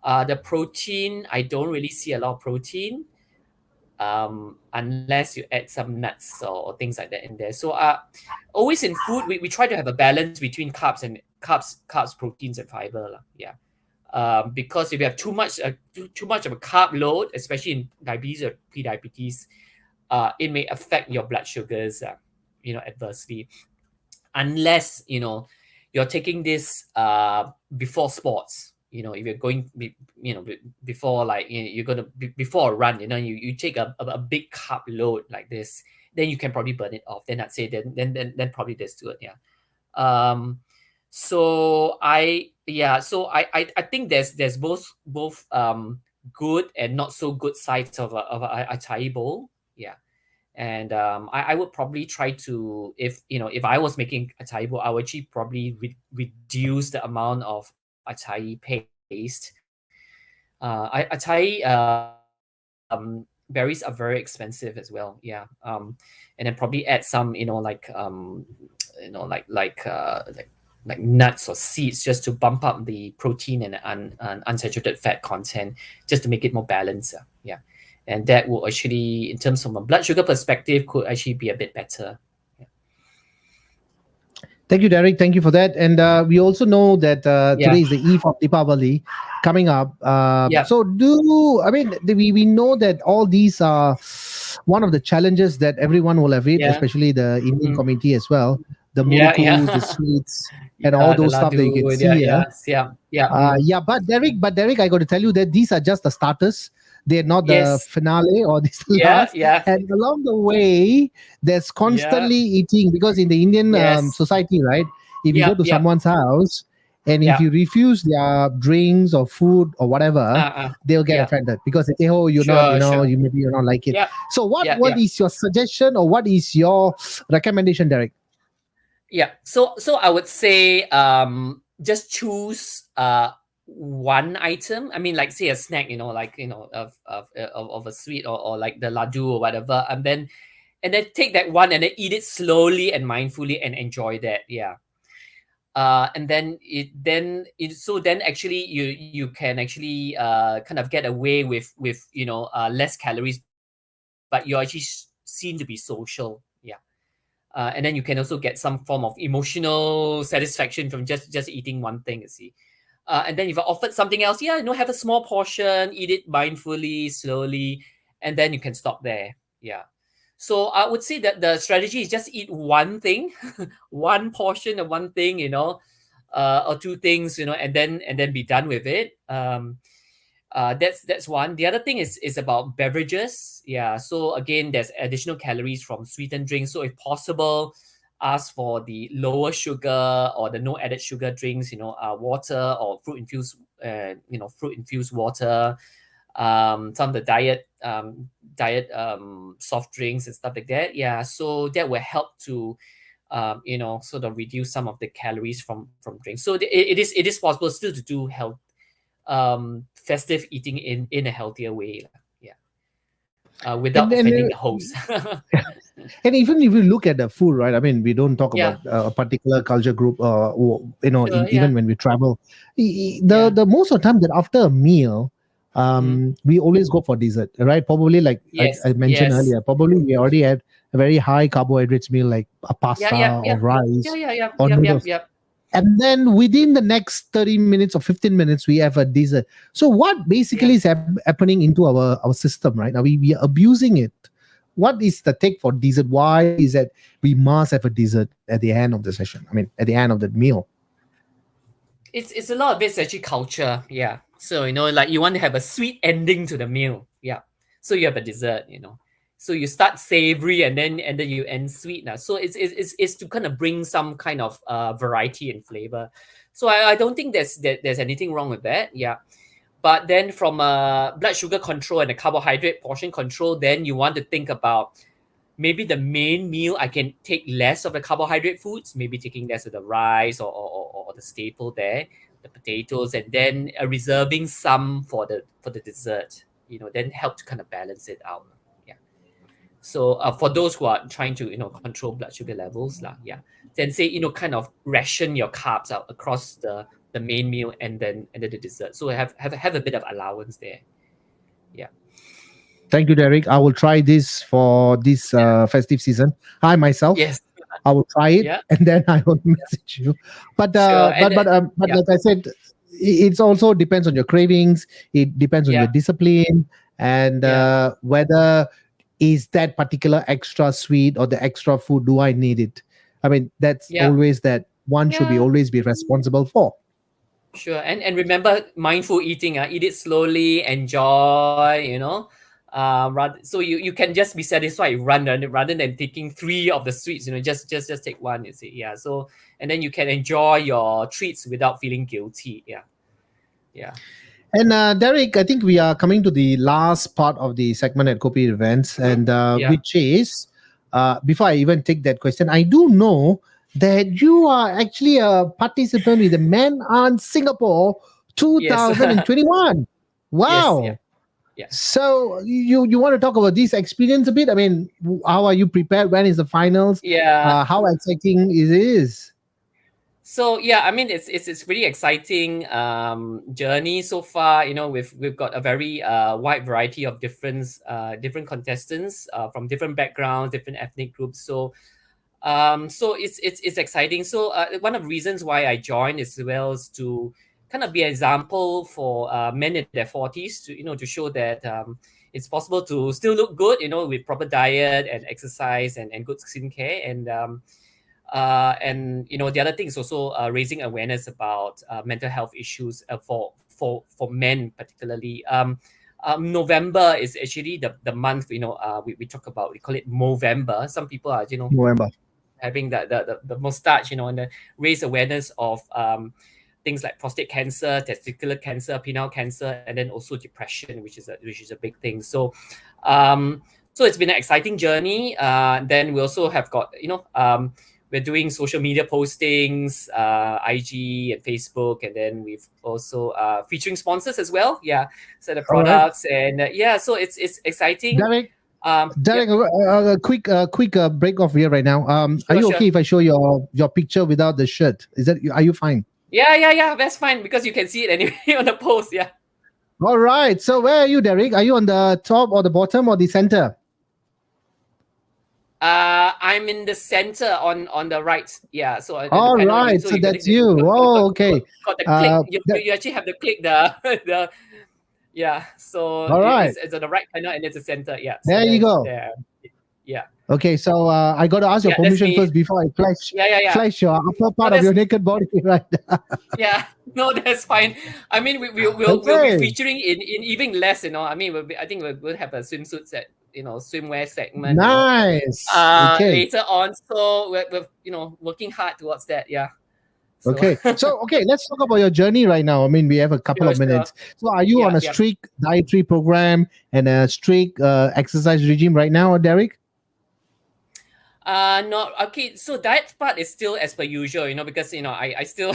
The protein, I don't really see a lot of protein, unless you add some nuts or things like that in there. So always in food, we try to have a balance between carbs, proteins, and fiber. Yeah. Because if you have too much of a carb load, especially in diabetes or pre-diabetes, it may affect your blood sugars, adversely, unless you're taking this before sports. If you're going, before, like, you're gonna before a run, you take a big carb load like this, then you can probably burn it off. Then I'd say then probably that's good. Yeah. um so I think there's both good and not so good sides of a acai bowl. Yeah. And I would probably try to, if I was making acai bowl, I would actually probably reduce the amount of acai paste. Berries are very expensive as well. Yeah. And then probably add some, like nuts or seeds, just to bump up the protein and unsaturated fat content, just to make it more balanced. Yeah. And that will actually, in terms of a blood sugar perspective, could actually be a bit better. Yeah. Thank you, Derek. Thank you for that. And we also know that Yeah. today is the eve of Deepavali coming up. Yeah. So, we know that all these are one of the challenges that everyone will have it, Yeah. especially the Indian Mm. community as well. The Yeah. Yeah. murukus, the sweets, and all Yeah. The those stuff that you can ladu. Yeah. see here. Yeah. Yeah. Yeah. Mm. Yeah, but Derek, I got to tell you that these are just the starters. They're not the Yes. finale or this the Yeah. last. Yeah. And along the way, there's Yeah. constantly eating because in the Indian Yes. society, right? If you go Yep. to Yep. someone's house and if Yep. you refuse their drinks or food or whatever, they'll get Yep. offended because they say, "Oh, you're not, Sure. Sure. you maybe you're not like it." Yep. So, what Yep. what Yep. is your suggestion or what is your recommendation, Derek? Yeah. So I would say just choose one item. I mean, like say a snack, like of a sweet or like the ladu or whatever, and then take that one and then eat it slowly and mindfully and enjoy that. Yeah. And then actually you can actually kind of get away with less calories, but you're actually seen to be social. Yeah. And then you can also get some form of emotional satisfaction from just eating one thing, you see. And then if I offered something else, yeah, have a small portion, eat it mindfully, slowly, and then you can stop there. Yeah. So I would say that the strategy is just eat one thing, one portion of one thing, or two things, and then be done with it. That's one. The other thing is about beverages. Yeah. So again, there's additional calories from sweetened drinks. So if possible, ask for the lower sugar or the no added sugar drinks. Water or fruit infused water. Some of the diet soft drinks and stuff like that. Yeah. So that will help to sort of reduce some of the calories from drinks. So it is possible still to do health festive eating in a healthier way lah. Yeah, without And offending and the host. And even if you look at the food, right? I mean, we don't talk Yeah, about a particular culture group, sure. Yeah, even when we travel, the yeah. the most of the time that after a meal, Mm-hmm. we always go for dessert, right? Probably like I Yes, mentioned yes. earlier, probably we already had a very high carbohydrates meal like a Yeah, pasta yeah, or yeah. Yeah, rice yeah, yeah, or yep, yep, noodles. yep. And then within the next 30 minutes or 15 minutes, we have a dessert. So what Yeah. basically is happening into our system right now? We are abusing it. What is the take for dessert? Why is that we must have a dessert at the end of the session? I mean, at the end of the meal. It's a lot of it's actually culture. Yeah. So like you want to have a sweet ending to the meal. Yeah. So you have a dessert. So you start savory and then you end sweet now. So it's to kind of bring some kind of variety and flavor. So I don't think there's anything wrong with that. Yeah. But then from blood sugar control and the carbohydrate portion control, then you want to think about maybe the main meal I can take less of the carbohydrate foods, maybe taking less of the rice or the staple there, the potatoes, and then reserving some for the dessert. Then help to kind of balance it out. Yeah. So for those who are trying to control blood sugar levels lah, yeah, then say kind of ration your carbs out across the main meal and then the dessert. So have a bit of allowance there. Yeah. Thank you, Derek. I will try this for this festive season. I myself, Yes. I will try it Yeah. and then I will message you. But Sure. And yeah. like I said, it's also depends on your cravings. It depends on your Yeah. discipline and Yeah. whether is that particular extra sweet or the extra food, do I need it? I mean, that's Yeah. always that one should be Yeah. always be responsible for. Sure. And remember mindful eating. Eat it slowly. Enjoy. So you can just be satisfied rather than taking three of the sweets. Just take one. You see. Yeah. So and then you can enjoy your treats without feeling guilty. Yeah. Yeah. And Derek, I think we are coming to the last part of the segment at Kopi Events, Mm-hmm. and Yeah. which is before I even take that question, I do know that you are actually a participant with the Men on Singapore Yes. 2021. Yes. Yeah. Wow. Yeah. So you want to talk about this experience a bit? I mean, how are you prepared? When is the finals? Yeah. How exciting it is? So yeah, I mean it's pretty exciting journey so far. We've got a very wide variety of different contestants from different backgrounds, different ethnic groups. So So it's exciting. So one of the reasons why I joined as well is to kind of be an example for men in their 40s to to show that it's possible to still look good, with proper diet and exercise and good skincare. And the other thing is also raising awareness about mental health issues for men particularly. November is actually the month, we talk about, we call it Movember. Some people are November. having the mustache, and raise awareness of things like prostate cancer, testicular cancer, penile cancer, and then also depression, which is a big thing. So it's been an exciting journey. Then we also have got we're doing social media postings, IG and Facebook, and then we've also featuring sponsors as well. Yeah, so the All right. products and so it's exciting. Derek, Yep. a quick break off here right now. Are Sure, you sure. okay if I show your picture without the shirt? Are you fine? Yeah. That's fine because you can see it anyway on the post. Yeah. All right. So where are you, Derek? Are you on the top or the bottom or the center? I'm in the center on the right. Yeah. So in the All panel, right. so So you got that's you. Oh, okay. got the click. You, That, you actually have the click the yeah. So all right. it's on the right panel and it's the center. Yeah. So There you then go. there. Yeah. Okay. So I got to ask your Yeah. That's permission me. first before I Yeah. flash your upper part No, of that's your naked body, right? yeah. No, that's fine. I mean, we'll be Okay. featuring in even less. I mean, I think we'll have a swimsuit set. Swimwear segment. Nice. Okay. Later on. So we're working hard towards that. Yeah. So Okay. So, okay, let's talk about your journey right now. I mean, we have a couple sure, of sure. minutes. So, are you on Yeah, a yeah. strict dietary program and a strict exercise regime right now, Derek? No, okay. So that part is still as per usual, because I still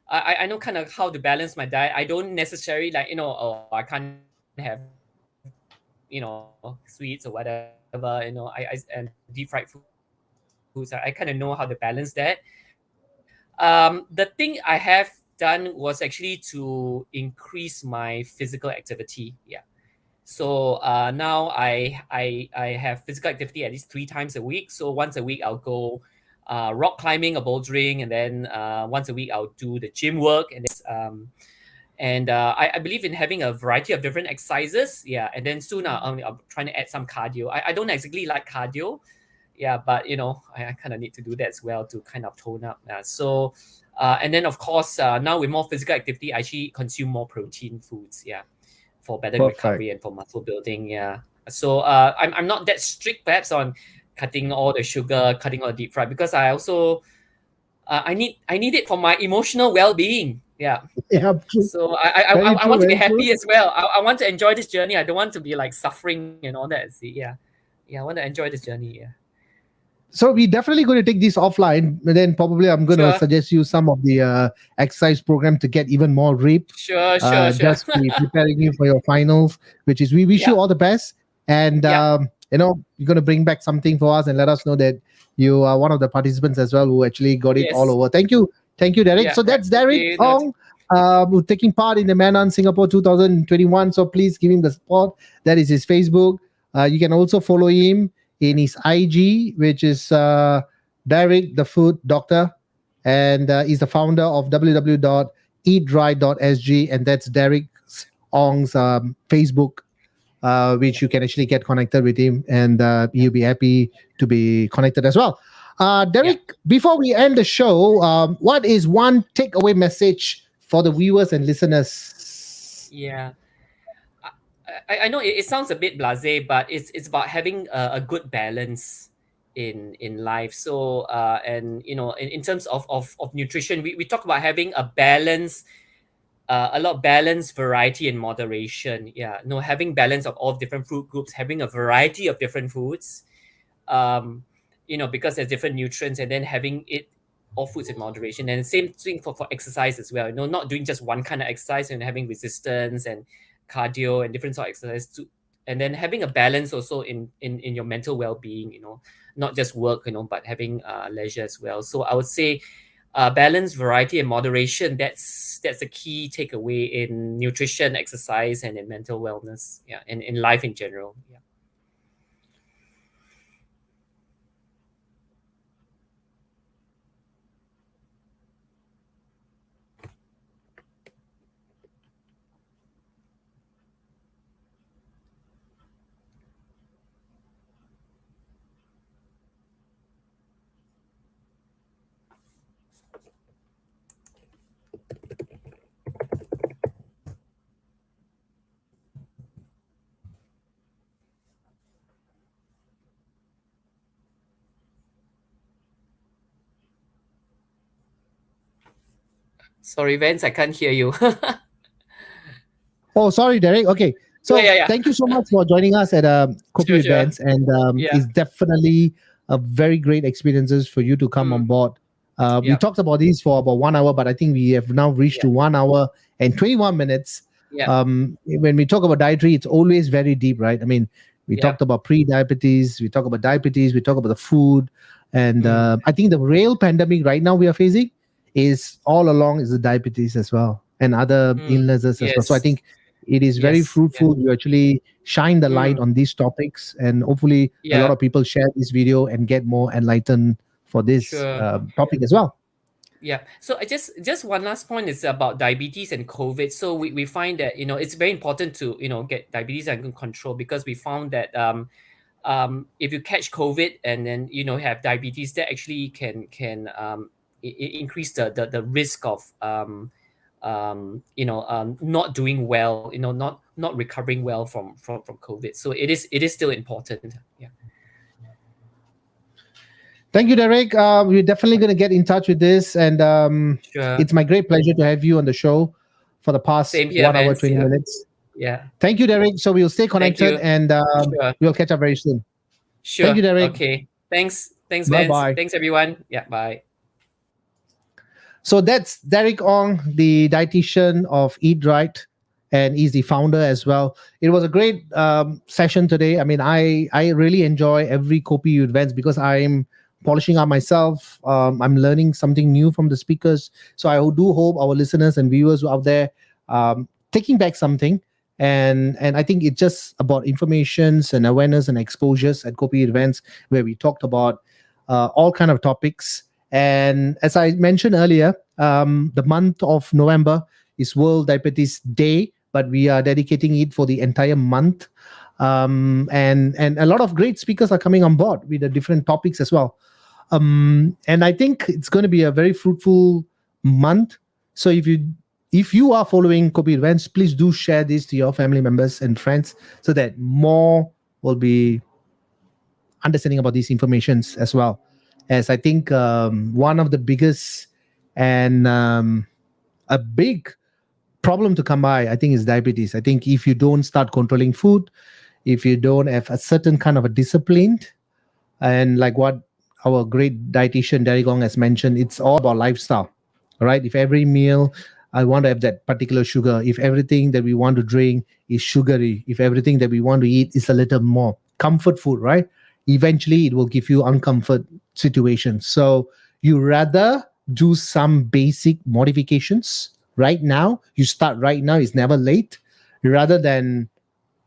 I know kind of how to balance my diet. I don't necessarily like oh, I can't have sweets or whatever. I and deep fried foods. I kind of know how to balance that. The thing I have done was actually to increase my physical activity. Yeah. So now I have physical activity at least 3 times a week. So once a week I'll go rock climbing or bouldering, and then once a week I'll do the gym work, and I believe in having a variety of different exercises. Yeah, and then soon I'm trying to add some cardio. I don't exactly like cardio, yeah, but I kind of need to do that as well to kind of tone up. And then of course now with more physical activity, I actually consume more protein foods. Yeah, for better Perfect. recovery and for muscle building. Yeah. So I'm not that strict perhaps on cutting all the sugar, cutting all the deep fried, because I also I need it for my emotional well-being. Yeah. Yeah, true. So I Very I true. want to be Very true. happy as well. I want to enjoy this journey. I don't want to be like suffering and all that. See, yeah. Yeah, I want to enjoy this journey. Yeah. So, we're definitely going to take this offline. And then probably I'm going to Sure. suggest you some of the exercise program to get even more ripped. Sure. Just be preparing you for your finals, which is we wish Yeah. you all the best. And Yeah. you're going to bring back something for us and let us know that you are one of the participants as well who actually got it all Yes. over. Thank you, Derek. Yeah. So that's Derek Okay. No, Ong, who's taking part in the Man on Singapore 2021. So please give him the support. That is his Facebook. You can also follow him in his IG, which is Derek the Food Doctor, and he's the founder of www.eatdry.sg, and that's Derek Ong's Facebook, which you can actually get connected with him, and he'll be happy to be connected as well. yeah. Derek, before we end the show, what is one takeaway message for the viewers and listeners? Yeah. I know it sounds a bit blasé, but it's about having a good balance in life. So and in terms of nutrition, we talk about having a balance, a lot of balance, variety, and moderation. Yeah, having balance of all different food groups, having a variety of different foods, um, because there's different nutrients, and then having it all foods in moderation. And the same thing for exercise as well. Not doing just one kind of exercise and having resistance and cardio and different sort of exercise to, and then having a balance also in your mental well-being. Not just work, but having leisure as well. So I would say balance, variety, and moderation. That's the key takeaway in nutrition, exercise, and in mental wellness. Yeah, and in life in general. Yeah. Sorry, Vance, I can't hear you. Oh, sorry, Derek. Okay. Yeah, So yeah, yeah. thank you so much for joining us at Kopi Sure, sure. Events. And Yeah, it's definitely a very great experiences for you to come on mm, board. We yeah, talked about this for about 1 hour, but I think we have now reached yeah, to 1 hour and 21 minutes. yeah, When we talk about dietary, it's always very deep, right? I mean, we yeah, talked about pre-diabetes, we talk about diabetes, we talk about the food. And mm, I think the real pandemic right now we are facing is all along is the diabetes as well and other illnesses as well. So I yes, think it is very yes, yeah, fruitful. You actually shine the light mm, on these topics, and hopefully, a lot yeah, of people share this video and get more enlightened for this sure. topic as well. Yeah. So I just one last point is about diabetes and COVID. So we find that it's very important to get diabetes under control, because we found that if you catch COVID and then have diabetes, that actually can increase the risk of not doing well, not recovering well from COVID. So it is still important. Yeah. Thank you, Derek. We're definitely going to get in touch with this, and Sure. it's my great pleasure to have you on the show for the past Same here, 1 hour, Vance. 20 Yeah. minutes. Yeah. Thank you, Derek. So we'll stay Thank connected, you. and Sure. we'll catch up very soon. Thank Sure. you, Derek. Okay. Thanks, Bye Vance. bye. Thanks, everyone. Yeah. Bye. So that's Derek Ong, the dietitian of Eat Right, and he's the founder as well. It was a great session today. I mean, I really enjoy every Kopi events because I'm polishing up myself. I'm learning something new from the speakers. So I do hope our listeners and viewers out there taking back something. And I think it's just about informations and awareness and exposures at Kopi events where we talked about all kind of topics. And as I mentioned earlier, the month of November is World Diabetes Day, but we are dedicating it for the entire month. And a lot of great speakers are coming on board with the different topics as well. And I think it's going to be a very fruitful month. So if you are following Kopi events, please do share this to your family members and friends so that more will be understanding about these informations as well. As I think one of the biggest and a big problem to come by, I think, is diabetes. I think if you don't start controlling food, if you don't have a certain kind of a discipline, and like what our great dietitian Derek Gong has mentioned, it's all about lifestyle. All right. If every meal I want to have that particular sugar, if everything that we want to drink is sugary, if everything that we want to eat is a little more comfort food, right? Eventually it will give you uncomfort situations. So you rather do some basic modifications right now. You start right now, it's never late, rather than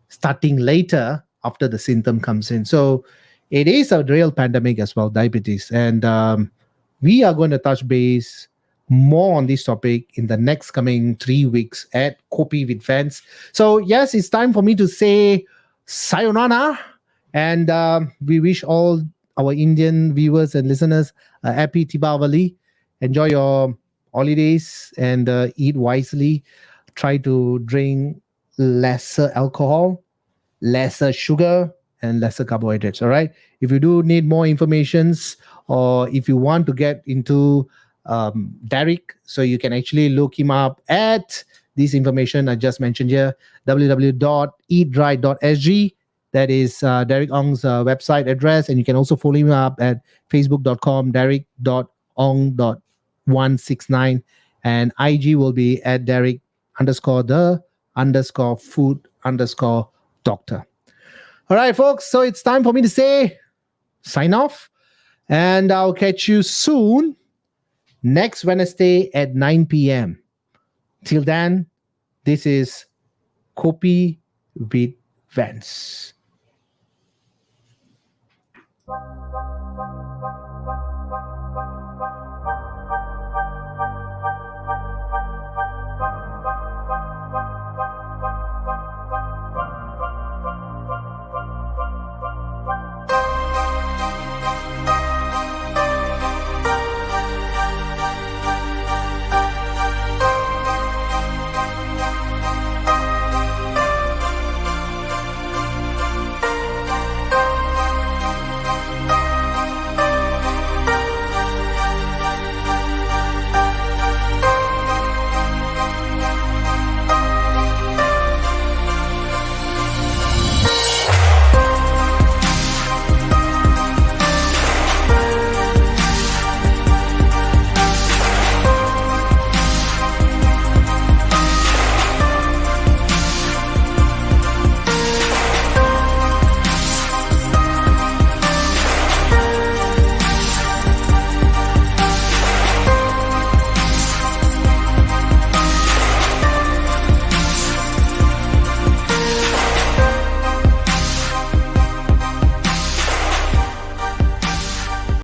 starting later after the symptom comes in. So it is a real pandemic as well, diabetes. And we are going to touch base more on this topic in the next coming 3 weeks at Kopi with Fans. So, yes, it's time for me to say sayonara. And we wish all our Indian viewers and listeners a happy Tibawali. Enjoy your holidays and eat wisely. Try to drink lesser alcohol, lesser sugar, and lesser carbohydrates. All right. If you do need more informations, or if you want to get into Derek, so you can actually look him up at this information I just mentioned here, www.eatdry.sg. That is Derek Ong's website address. And you can also follow him up at facebook.com, derek.ong.169. And IG will be at Derek underscore the underscore food underscore doctor. All right, folks. So it's time for me to say sign off. And I'll catch you soon next Wednesday at 9 p.m. Till then, this is Kopi with Vance.